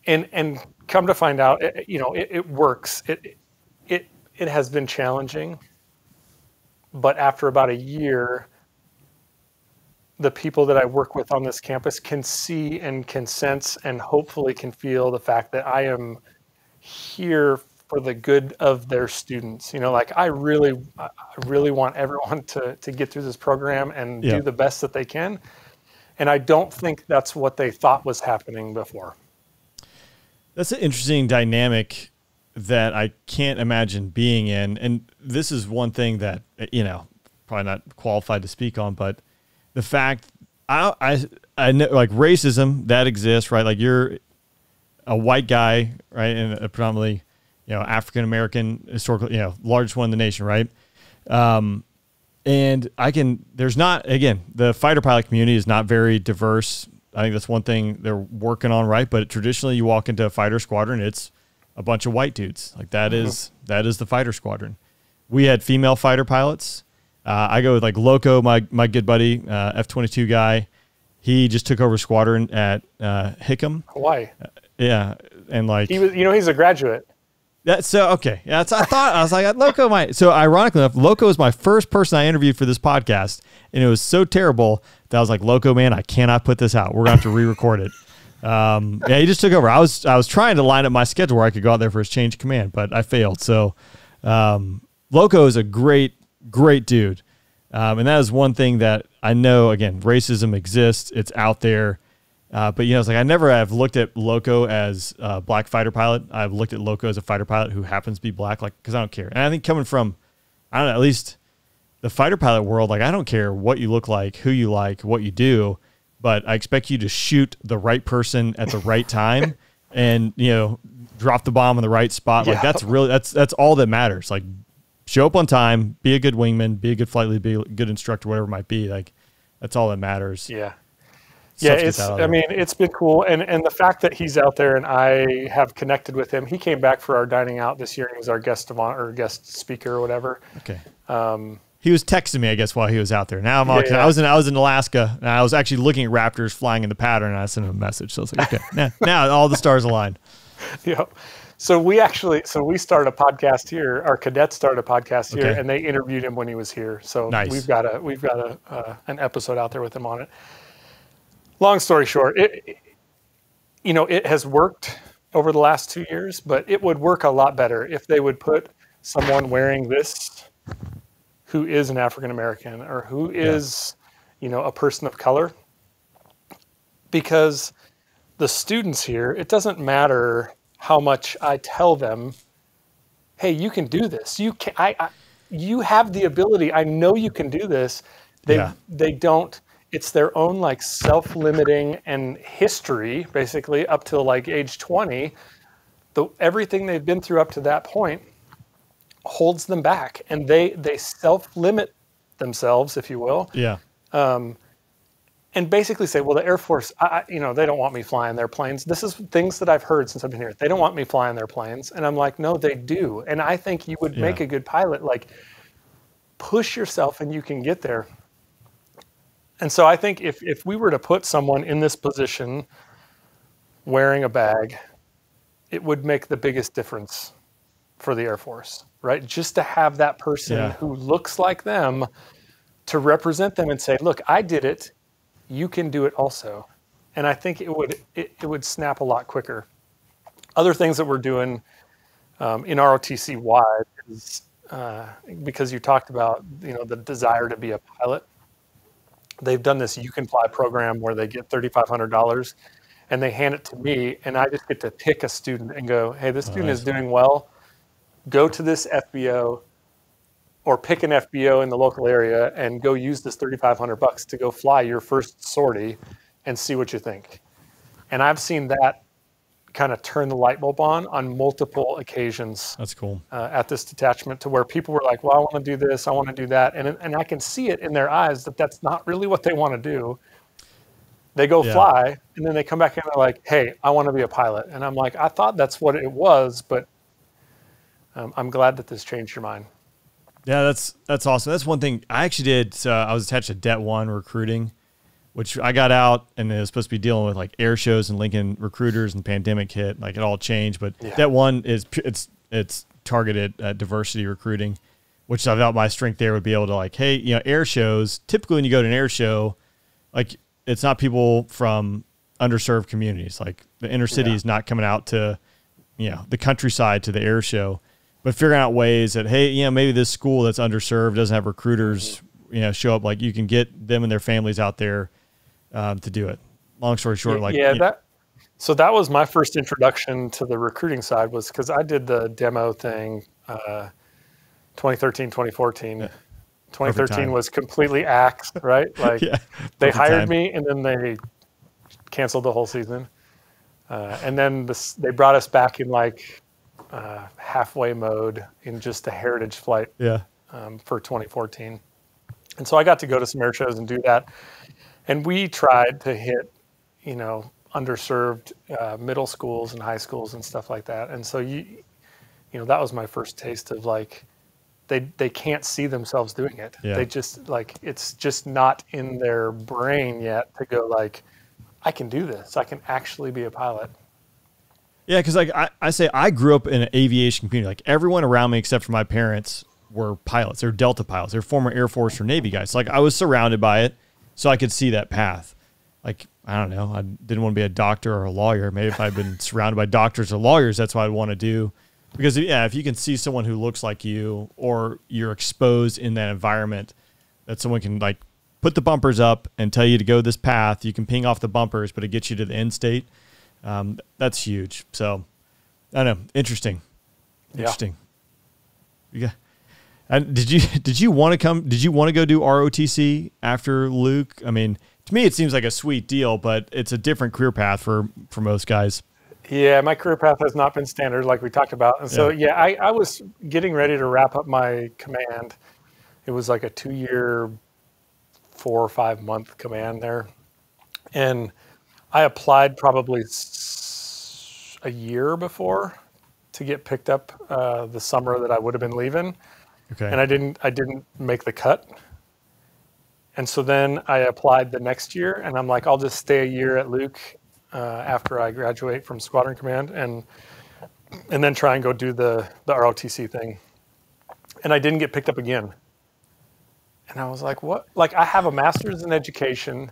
And come to find out, it works. It has been challenging, but after about a year, the people that I work with on this campus can see and can sense and hopefully can feel the fact that I am here for the good of their students. Like I really want everyone to get through this program and do the best that they can. And I don't think that's what they thought was happening before. That's an interesting dynamic that I can't imagine being in. And this is one thing that, probably not qualified to speak on, but the fact I know like racism that exists, right? Like you're a white guy, right? And a predominantly, African-American, historically, largest one in the nation, right? And there's not, again, the fighter pilot community is not very diverse. I think that's one thing they're working on, right? But traditionally you walk into a fighter squadron, it's a bunch of white dudes. Like that is the fighter squadron. We had female fighter pilots. I go with like Loco, my good buddy, F-22 guy. He just took over squadron at Hickam, Hawaii. Yeah, and like he was, he's a graduate. That's so okay. Yeah, I was like Loco might. So ironically enough, Loco was my first person I interviewed for this podcast, and it was so terrible that I was like, Loco, man, I cannot put this out. We're gonna have to re-record it. He just took over. I was trying to line up my schedule where I could go out there for his change of command, but I failed. So Loco is a great dude. And that is one thing that I know, again, racism exists. It's out there. But, it's like I never have looked at Loco as a black fighter pilot. I've looked at Loco as a fighter pilot who happens to be black, like, because I don't care. And I think coming from, I don't know, at least the fighter pilot world, like, I don't care what you look like, who you like, what you do, but I expect you to shoot the right person at the right time and, drop the bomb in the right spot. Like, that's really, that's all that matters. Like, show up on time, be a good wingman, be a good flight lead, be a good instructor, whatever it might be. Like, that's all that matters. Yeah. Yeah, it's been cool. And the fact that he's out there and I have connected with him, he came back for our dining out this year and he was our guest of honor or guest speaker or whatever. Okay. He was texting me, I guess, while he was out there. Now I'm I was in Alaska and I was actually looking at raptors flying in the pattern and I sent him a message. So I was like, okay, now all the stars aligned. Yeah. So we started a podcast here. Our cadets started a podcast here, and they interviewed him when he was here. So nice. we've got an episode out there with him on it. Long story short, it has worked over the last 2 years, but it would work a lot better if they would put someone wearing this who is an African American or who is, a person of color, because the students here, it doesn't matter how much I tell them, hey, you can do this. You can. You have the ability. I know you can do this. They don't. It's their own like self-limiting and history, basically up till like age 20. Everything they've been through up to that point holds them back, and they self-limit themselves, if you will. Yeah. And basically say, well, the Air Force, they don't want me flying their planes. This is things that I've heard since I've been here. They don't want me flying their planes. And I'm like, no, they do. And I think you would make a good pilot. Like, push yourself and you can get there. And so I think if we were to put someone in this position wearing a bag, it would make the biggest difference for the Air Force, right? Just to have that person who looks like them to represent them and say, look, I did it. You can do it also. And I think it would snap a lot quicker. Other things that we're doing in ROTC wide is because you talked about the desire to be a pilot. They've done this You Can Fly program where they get $3,500 and they hand it to me, and I just get to pick a student and go, hey, this student is doing well. Go to this FBO or pick an FBO in the local area and go use this $3,500 to go fly your first sortie and see what you think. And I've seen that kind of turn the light bulb on multiple occasions That's cool. at this detachment, to where people were like, well, I want to do this, I want to do that. And I can see it in their eyes that that's not really what they want to do. They go fly, and then they come back in and they're like, hey, I want to be a pilot. And I'm like, I thought that's what it was, but I'm glad that this changed your mind. Yeah, that's awesome. That's one thing I actually did. So I was attached to Det One recruiting, which I got out, and it was supposed to be dealing with like air shows and Lincoln recruiters, and the pandemic hit. Like it all changed, but Det One is it's targeted at diversity recruiting, which I thought my strength there would be able to like, hey, air shows. Typically, when you go to an air show, like it's not people from underserved communities. Like the inner city is not coming out to, the countryside to the air show. But figuring out ways that, hey, maybe this school that's underserved doesn't have recruiters, show up. Like you can get them and their families out there to do it. Long story short, so that was my first introduction to the recruiting side, was because I did the demo thing 2013, 2014. Yeah. 2013 was completely axed, right? Like they hired me, and then they canceled the whole season. And then they brought us back in like halfway mode in just a heritage flight for 2014. And so I got to go to some air shows and do that. And we tried to hit, underserved middle schools and high schools and stuff like that. And so, that was my first taste of like, they can't see themselves doing it. Yeah. They just like, it's just not in their brain yet to go like, I can do this. I can actually be a pilot. Yeah, because like I say, I grew up in an aviation community. Like everyone around me, except for my parents, were pilots. They're Delta pilots. They're former Air Force or Navy guys. So like I was surrounded by it, so I could see that path. Like I don't know, I didn't want to be a doctor or a lawyer. Maybe if I'd been surrounded by doctors or lawyers, that's what I'd want to do. Because if you can see someone who looks like you, or you're exposed in that environment, that someone can like put the bumpers up and tell you to go this path. You can ping off the bumpers, but it gets you to the end state. That's huge. So I don't know. Interesting. Yeah. And did you want to go do ROTC after Luke? I mean, to me, it seems like a sweet deal, but it's a different career path for most guys. Yeah. My career path has not been standard like we talked about. And so, I was getting ready to wrap up my command. It was like a 2-year, 4 or 5 month command there. And I applied probably a year before to get picked up the summer that I would have been leaving. Okay. And I didn't make the cut. And so then I applied the next year, and I'm like, I'll just stay a year at Luke after I graduate from Squadron Command, and then try and go do the ROTC thing. And I didn't get picked up again. And I was like, what? Like I have a master's in education.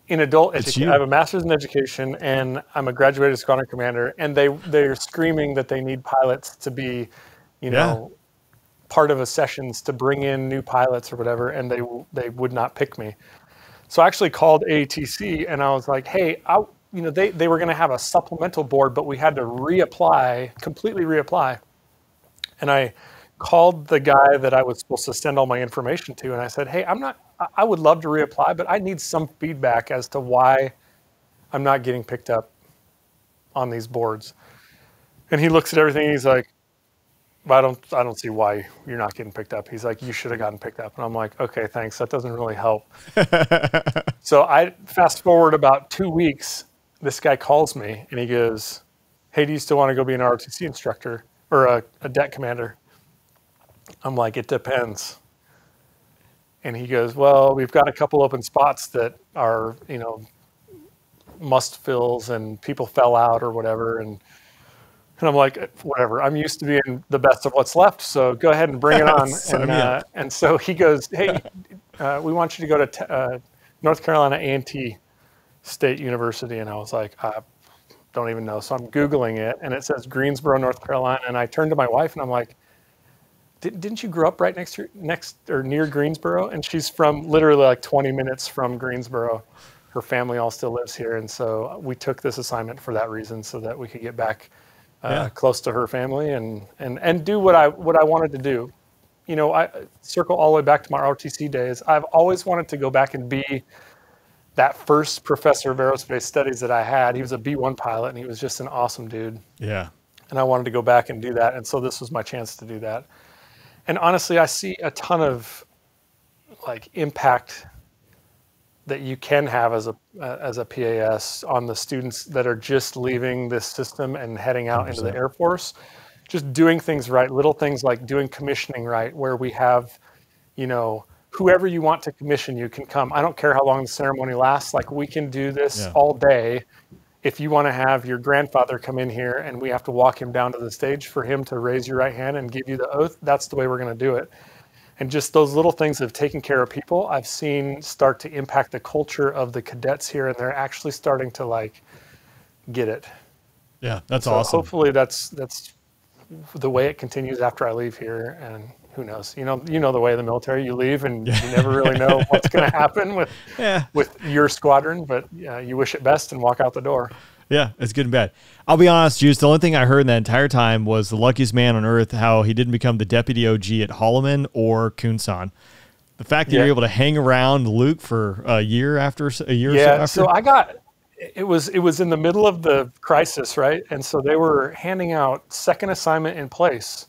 In adult education, I have a master's in education, and I'm a graduated squadron commander. And they're screaming that they need pilots to be, part of a sessions to bring in new pilots or whatever, and they would not pick me. So I actually called ATC, and I was like, hey, they were going to have a supplemental board, but we had to completely reapply. And I called the guy that I was supposed to send all my information to, and I said, hey, I would love to reapply, but I need some feedback as to why I'm not getting picked up on these boards. And he looks at everything, and he's like, well, I don't see why you're not getting picked up. He's like, you should have gotten picked up. And I'm like, okay, thanks. That doesn't really help. So I fast forward about 2 weeks, this guy calls me and he goes, hey, do you still want to go be an ROTC instructor or a DET commander? I'm like, it depends. And he goes, well, we've got a couple open spots that are, must fills, and people fell out or whatever. And I'm like, whatever. I'm used to being the best of what's left, so go ahead and bring it on. And so he goes, hey, we want you to go to North Carolina A&T State University. And I was like, I don't even know. So I'm Googling it, and it says Greensboro, North Carolina. And I turned to my wife, and I'm like, didn't you grow up right next or near Greensboro? And she's from literally like 20 minutes from Greensboro. Her family all still lives here. And so we took this assignment for that reason, so that we could get back close to her family and do what I wanted to do. I circle all the way back to my ROTC days. I've always wanted to go back and be that first professor of aerospace studies that I had, he was a B-1 pilot, and he was just an awesome dude. Yeah. And I wanted to go back and do that. And so this was my chance to do that. And honestly, I see a ton of like impact that you can have as a PAS on the students that are just leaving this system and heading out 100%. into the Air Force. Just doing things right, little things like doing commissioning right, where we have, you know, whoever you want to commission, you can come. I don't care how long the ceremony lasts. Like, we can do this all day. If you want to have your grandfather come in here and we have to walk him down to the stage for him to raise your right hand and give you the oath, that's the way we're going to do it. And just those little things of taking care of people, I've seen start to impact the culture of the cadets here, and they're actually starting to like get it. Yeah, that's So awesome. hopefully that's the way it continues after I leave here. And who knows? You know the way of the military. You leave and you never really know what's going to happen with your squadron. But you wish it best and walk out the door. Yeah, it's good and bad. I'll be honest, Juice, the only thing I heard in that entire time was the luckiest man on earth, how he didn't become the deputy OG at Holloman or Kunsan. The fact that you're able to hang around Luke for a year after a year or so after. So it was in the middle of the crisis, right? And so they were handing out second assignment in place.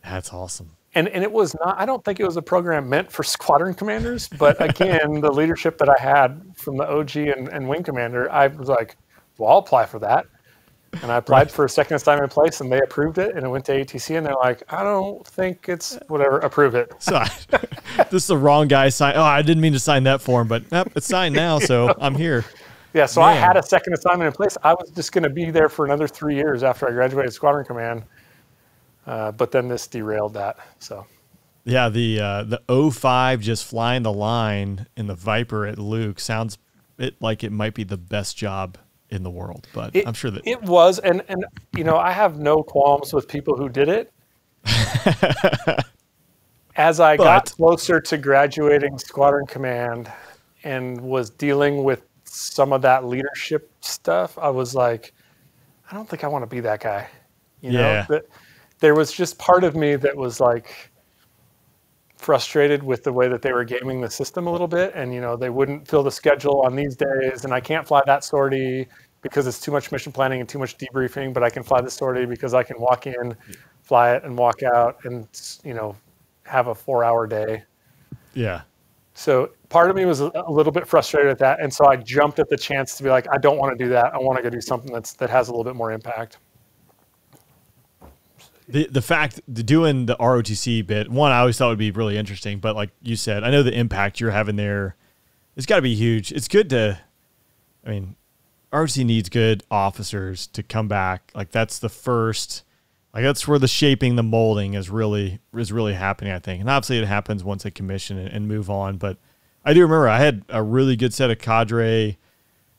That's awesome. And it was not, I don't think it was a program meant for squadron commanders, but again, the leadership that I had from the OG and wing commander, I was like, well, I'll apply for that. And I applied for a second assignment in place, and they approved it, and it went to ATC, and they're like, I don't think it's whatever, approve it. So this is the wrong guy sign. Oh, I didn't mean to sign that form, but it's signed now, so I'm here. Yeah, so Man. I had a second assignment in place. I was just going to be there for another 3 years after I graduated Squadron Command, but then this derailed that. So, yeah, the 05 just flying the line in the Viper at Luke sounds like it might be the best job in the world, but I'm sure that it was, and you know, I have no qualms with people who did it. As I got closer to graduating Squadron Command and was dealing with some of that leadership stuff, I was like, I don't think I want to be that guy. You know, that there was just part of me that was like frustrated with the way that they were gaming the system a little bit. And, you know, they wouldn't fill the schedule on these days, and I can't fly that sortie because it's too much mission planning and too much debriefing, but I can fly the sortie because I can walk in, fly it, and walk out and, you know, have a 4-hour day. Yeah. So part of me was a little bit frustrated at that. And so I jumped at the chance to be like, I don't want to do that. I want to go do something that has a little bit more impact. The fact doing the ROTC bit, one, I always thought would be really interesting, but like you said, I know the impact you're having there, it's got to be huge. It's good to, I mean, ROTC needs good officers to come back. Like that's the first, like that's where the shaping, the molding is really happening, I think. And obviously it happens once they commission and move on. But I do remember I had a really good set of cadre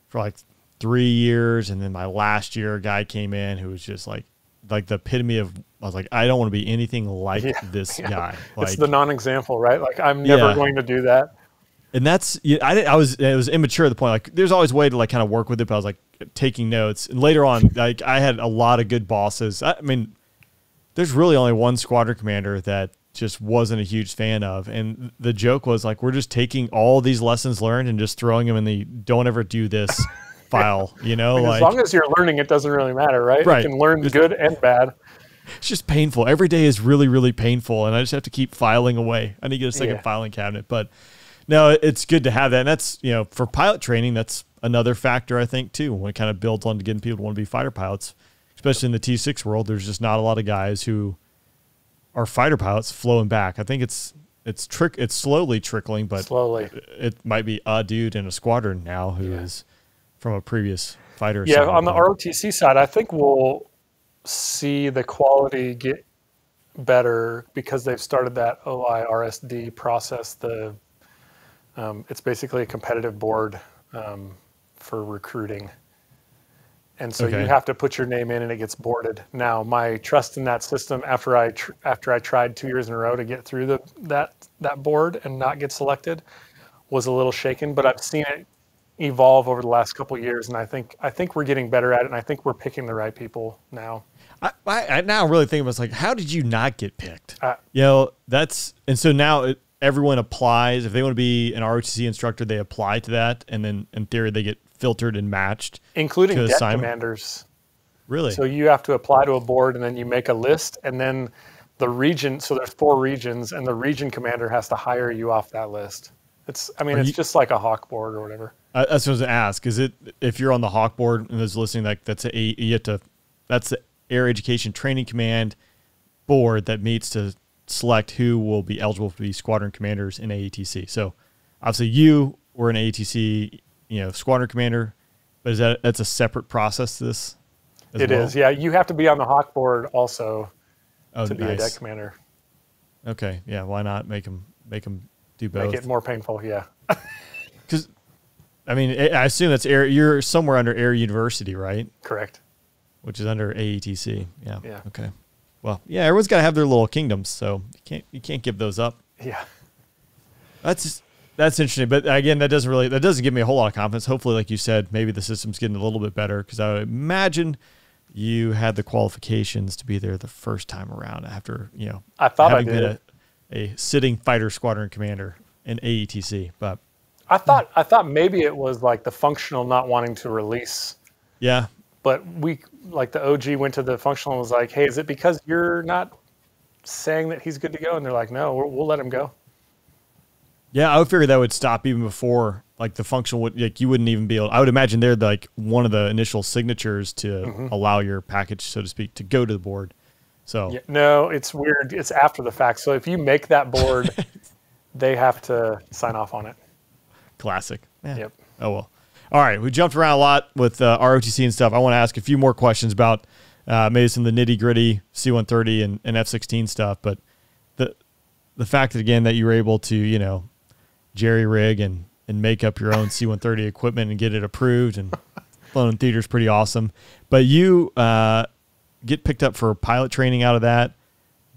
for like 3 years. And then my last year, a guy came in who was just like the epitome of, I was like, I don't want to be anything like this guy. Like, it's the non-example, right? Like I'm never going to do that. And that's, it was immature at the point. Like there's always a way to like kind of work with it, but I was like taking notes. And later on, like I had a lot of good bosses. I mean, there's really only one squadron commander that just wasn't a huge fan of. And the joke was like, we're just taking all these lessons learned and just throwing them in the don't ever do this file, you know? Like, as long as you're learning, it doesn't really matter, right? Right. You can learn good and bad. It's just painful. Every day is really, really painful. And I just have to keep filing away. I need to get a second filing cabinet. But no, it's good to have that. And that's, you know, for pilot training, that's another factor, I think, too, when it kind of builds on to getting people to want to be fighter pilots. Especially in the T6 world, there's just not a lot of guys who are fighter pilots flowing back. I think it's slowly trickling, but it might be a dude in a squadron now who is from a previous fighter. Yeah, on the ROTC side, I think we'll see the quality get better because they've started that OIRSD process. It's basically a competitive board for recruiting. And so you have to put your name in and it gets boarded. Now, my trust in that system after I tried 2 years in a row to get through that board and not get selected was a little shaken, but I've seen it evolve over the last couple of years, and I think we're getting better at it, and I think we're picking the right people now. I now really think about it, like, how did you not get picked? You know, and so now everyone applies. If they want to be an ROTC instructor, they apply to that, and then in theory they get filtered and matched, including to deck assignment? commanders. Really? So you have to apply to a board, and then you make a list, and then the region. So there's 4 regions, and the region commander has to hire you off that list. It's just like a hawk board or whatever. That's what I was gonna ask. Is it, if you're on the Hawk board and there's listening, like that's that's the Air Education Training Command board that meets to select who will be eligible to be squadron commanders in AETC. So obviously you were an AETC, squadron commander, but that's a separate process to this? It is, yeah. You have to be on the Hawk board also to be a nice. deck commander. Okay, yeah. Why not make them do both? Make it more painful, yeah. Because I assume that's Air. You're somewhere under Air University, right? Correct. Which is under AETC. Yeah. Yeah. Okay. Well, yeah. Everyone's got to have their little kingdoms, so you can't give those up. Yeah. That's interesting, but again, that doesn't give me a whole lot of confidence. Hopefully, like you said, maybe the system's getting a little bit better, because I would imagine you had the qualifications to be there the first time around after I thought having I did. been a sitting fighter squadron commander in AETC, but I thought maybe it was like the functional not wanting to release. yeah. But the OG went to the functional and was like, "Hey, is it because you're not saying that he's good to go?" And they're like, "No, we'll let him go." Yeah, I would figure that would stop even before, like, the functional would, like, you wouldn't even be able. I would imagine they're like one of the initial signatures to allow your package, so to speak, to go to the board. So Yeah, no, it's weird. It's after the fact. So if you make that board, they have to sign off on it. classic. Yeah. Yep. Oh well. All right, we jumped around a lot with ROTC and stuff. I want to ask a few more questions about maybe some of the nitty gritty C-130 and F-16 stuff, but the fact that, again, that you were able to jerry rig and make up your own C-130 equipment and get it approved and flown in theater is pretty awesome. But you get picked up for pilot training out of that,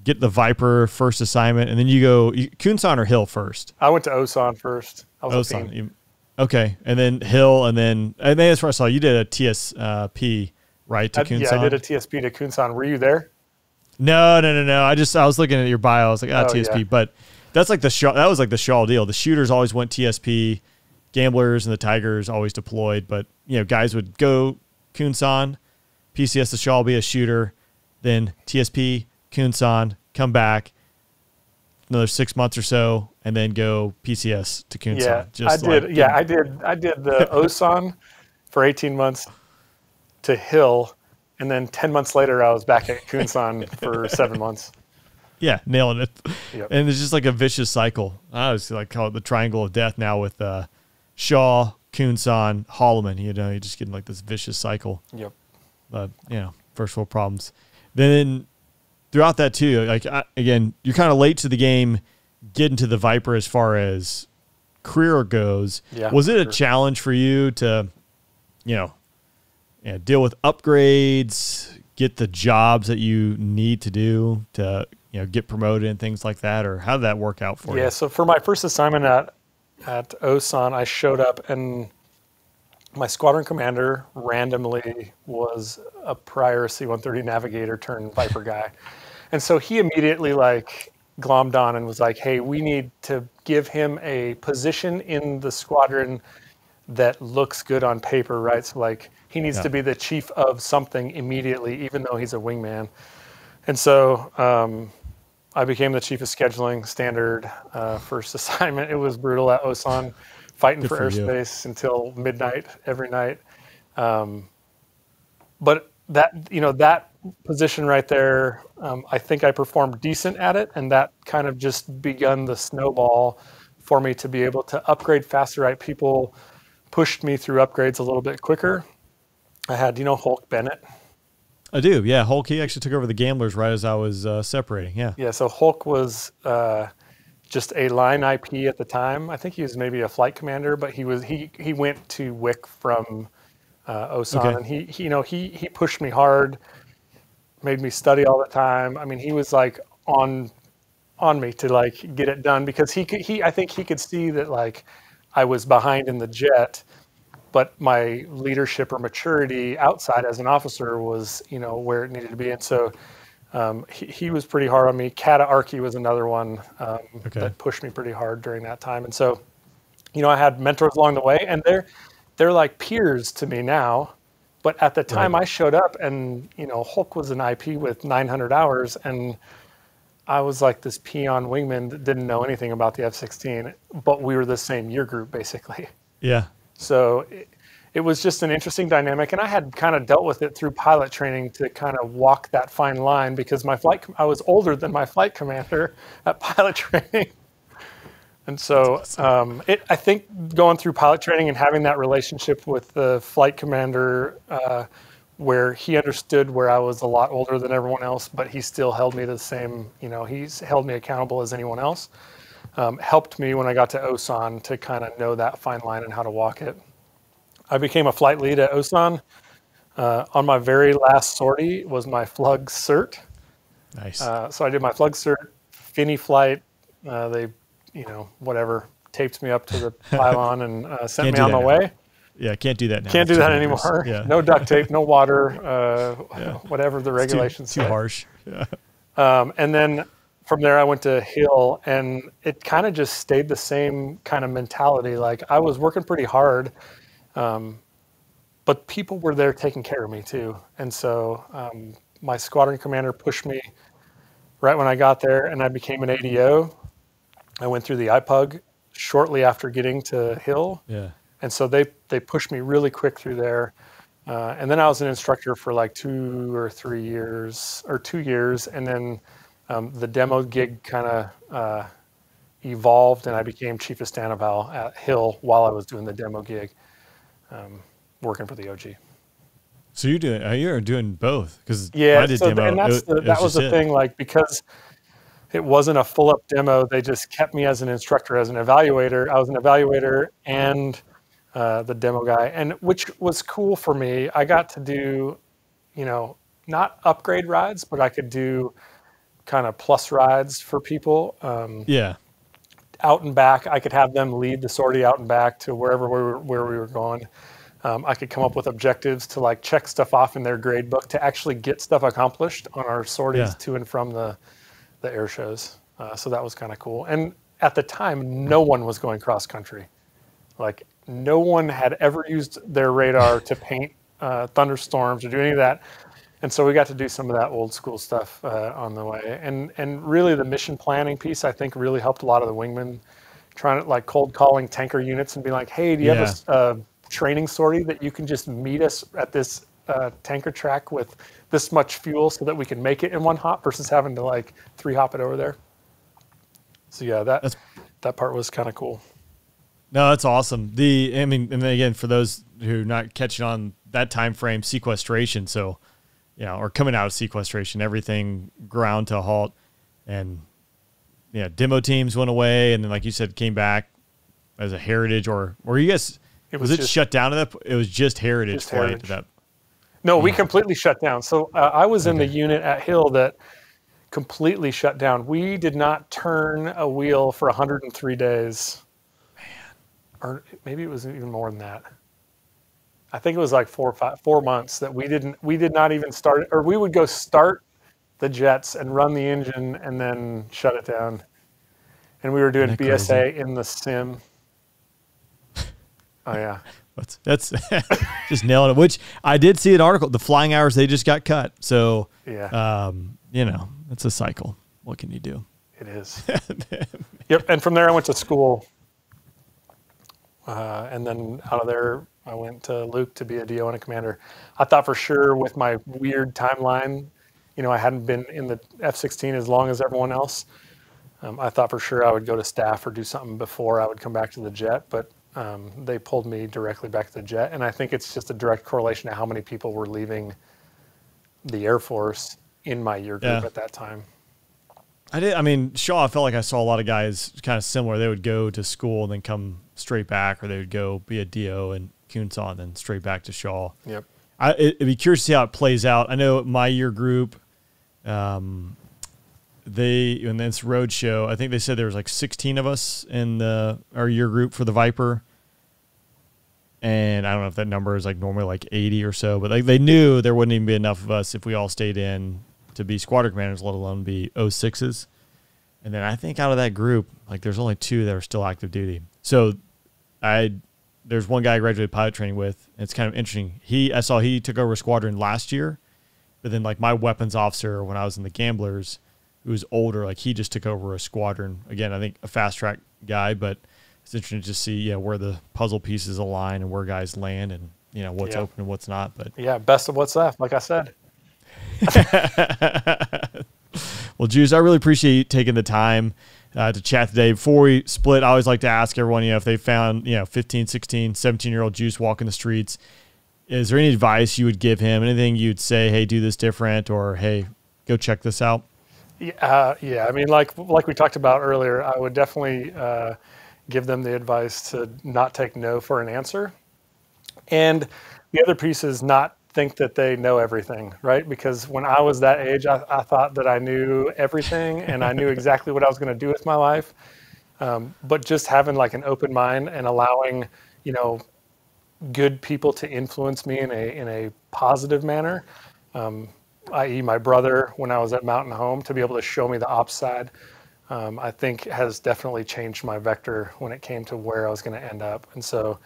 get the Viper first assignment, and then you go Kunsan or Hill first. I went to Osan first. I was a team. Okay, and then Hill, and then that's where I saw you did a TSP, right, to Kunsan? Yeah, I did a TSP to Kunsan. Were you there? No. I was looking at your bio. I was like, TSP, yeah. But that's like that was like the Shaw deal. The shooters always went TSP, gamblers and the Tigers always deployed, but guys would go Kunsan, PCS to Shaw, be a shooter, then TSP, Kunsan, come back another 6 months or so, and then go PCS to Kunsan. Yeah, I did the Osan for 18 months to Hill, and then 10 months later I was back at Kunsan for 7 months. Yeah, nailing it. Yep. And it's just like a vicious cycle. I always like call it the triangle of death now with Shaw, Kunsan, Holloman. You're just getting like this vicious cycle. Yep. But first world problems. Then throughout that too, like again, you're kind of late to the game, getting to the Viper as far as career goes. Yeah, was it a challenge for you to, deal with upgrades, get the jobs that you need to do to, get promoted and things like that, or how did that work out for you? Yeah, so for my first assignment at Osan, I showed up and my squadron commander randomly was a prior C-130 navigator turned Viper guy. And so he immediately glommed on and was like, "Hey, we need to give him a position in the squadron that looks good on paper," right? So he needs to be the chief of something immediately, even though he's a wingman. And so I became the chief of scheduling, standard first assignment. It was brutal at Osan, fighting Good for for you. airspace until midnight every night. But that position right there, I think I performed decent at it, and that kind of just begun the snowball for me to be able to upgrade faster. Right, people pushed me through upgrades a little bit quicker. I had, Hulk Bennett. I do, yeah. Hulk, he actually took over the Gamblers right as I was separating, yeah. Yeah, so Hulk was just a line IP at the time. I think he was maybe a flight commander, but he went to WIC from Osan, and he pushed me hard, made me study all the time. I mean, he was on me to get it done, because I think he could see that I was behind in the jet, but my leadership or maturity outside as an officer was where it needed to be. And so He was pretty hard on me. Kata Arki was another one Okay. that pushed me pretty hard during that time. And so, I had mentors along the way, and they're like peers to me now. But at the time I showed up, and Hulk was an IP with 900 hours, and I was like this peon wingman that didn't know anything about the F-16, but we were the same year group basically. Yeah. So it was just an interesting dynamic, and I had kind of dealt with it through pilot training to kind of walk that fine line because I was older than my flight commander at pilot training. And so I think going through pilot training and having that relationship with the flight commander where he understood where I was a lot older than everyone else, but he still held me the same, he's held me accountable as anyone else, helped me when I got to Osan to kind of know that fine line and how to walk it. I became a flight lead at Osan. On my very last sortie was my FLUG cert. Nice. So I did my FLUG cert, Finney flight. They whatever, taped me up to the pylon and sent me on my way. Yeah, can't do that now. Can't do that anymore. Yeah. No duct tape, no water, whatever the It's regulations too say. harsh. Yeah. And then from there, I went to Hill, and it kind of just stayed the same kind of mentality. Like I was working pretty hard, but people were there taking care of me too. And so my squadron commander pushed me right when I got there, and I became an ADO. I went through the IPUG shortly after getting to Hill. Yeah. And so they pushed me really quick through there. And then I was an instructor for like 2 years. And then the demo gig kind of evolved, and I became chief of Stanival at Hill while I was doing the demo gig, working for the OG. So you're doing both because Yeah, I did so demo. and that was the thing, like, because it wasn't a full up demo, they just kept me as an instructor, as an evaluator. I was an evaluator and the demo guy, and which was cool for me. I got to do, not upgrade rides, but I could do kind of plus rides for people. Yeah. Out and back, I could have them lead the sortie out and back to wherever where we were going. I could come up with objectives to like check stuff off in their grade book to actually get stuff accomplished on our sorties to and from the air shows. So that was kind of cool. And at the time, no one was going cross country. Like no one had ever used their radar to paint thunderstorms or do any of that. And so we got to do some of that old school stuff on the way. And really the mission planning piece, I think, really helped a lot of the wingmen trying to like cold calling tanker units and be like, hey, do you have a training sortie that you can just meet us at this tanker track with this much fuel so that we can make it in one hop versus having to like 3 hop it over there. So yeah, that part was kind of cool. No, that's awesome. And then again, for those who are not catching on that time frame, sequestration. So, or coming out of sequestration, everything ground to a halt, and demo teams went away, and then like you said, came back as a heritage, or you guys? Was it shut down to that? It was just heritage flight. That. No, we completely shut down. So I was in the unit at Hill that completely shut down. We did not turn a wheel for 103 days. Or maybe it was even more than that. I think it was like 4 months that we did not even start, or we would go start the jets and run the engine and then shut it down. And we were doing BSA in the sim. Oh yeah. That's just nailing it, which I did see an article, the flying hours, they just got cut. So, it's a cycle. What can you do? It is. Yep. And from there I went to school. And then out of there, I went to Luke to be a DO and a commander. I thought for sure with my weird timeline, I hadn't been in the F-16 as long as everyone else. I thought for sure I would go to staff or do something before I would come back to the jet, but they pulled me directly back to the jet. And I think it's just a direct correlation to how many people were leaving the Air Force in my year group at that time. Shaw, I felt like I saw a lot of guys kind of similar. They would go to school and then come straight back, or they would go be a DO and Kunsaw and then straight back to Shaw. Yep. It'd be curious to see how it plays out. I know my year group, in this road show, I think they said there was like 16 of us in our year group for the Viper. And I don't know if that number is like normally like 80 or so, but they knew there wouldn't even be enough of us if we all stayed in to be squadron commanders, let alone be 06s. And then I think out of that group, like there's only 2 that are still active duty. So there's one guy I graduated pilot training with. And it's kind of interesting. I saw he took over a squadron last year, but then like my weapons officer when I was in the Gamblers, who was older, like he just took over a squadron. Again, I think a fast track guy, but it's interesting to see where the puzzle pieces align and where guys land and what's open and what's not. But yeah, best of what's left, like I said. Well, Juice, I really appreciate you taking the time to chat today. Before we split, I always like to ask everyone, if they found 15, 16, 17-year-old Juice walking the streets, is there any advice you would give him? Anything you'd say, hey, do this different, or hey, go check this out? Yeah. I mean, like we talked about earlier, I would definitely give them the advice to not take no for an answer. And the other piece is not think that they know everything, right? Because when I was that age, I thought that I knew everything and I knew exactly what I was going to do with my life. But just having like an open mind and allowing, good people to influence me in a positive manner, i.e. my brother when I was at Mountain Home, to be able to show me the ops side, I think has definitely changed my vector when it came to where I was going to end up. And so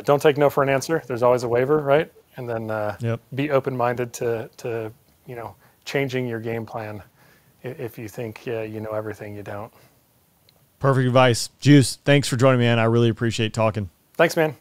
don't take no for an answer. There's always a waiver, right? And then be open-minded to changing your game plan if you think you know everything you don't. Perfect advice. Juice, thanks for joining me, man. I really appreciate talking. Thanks, man.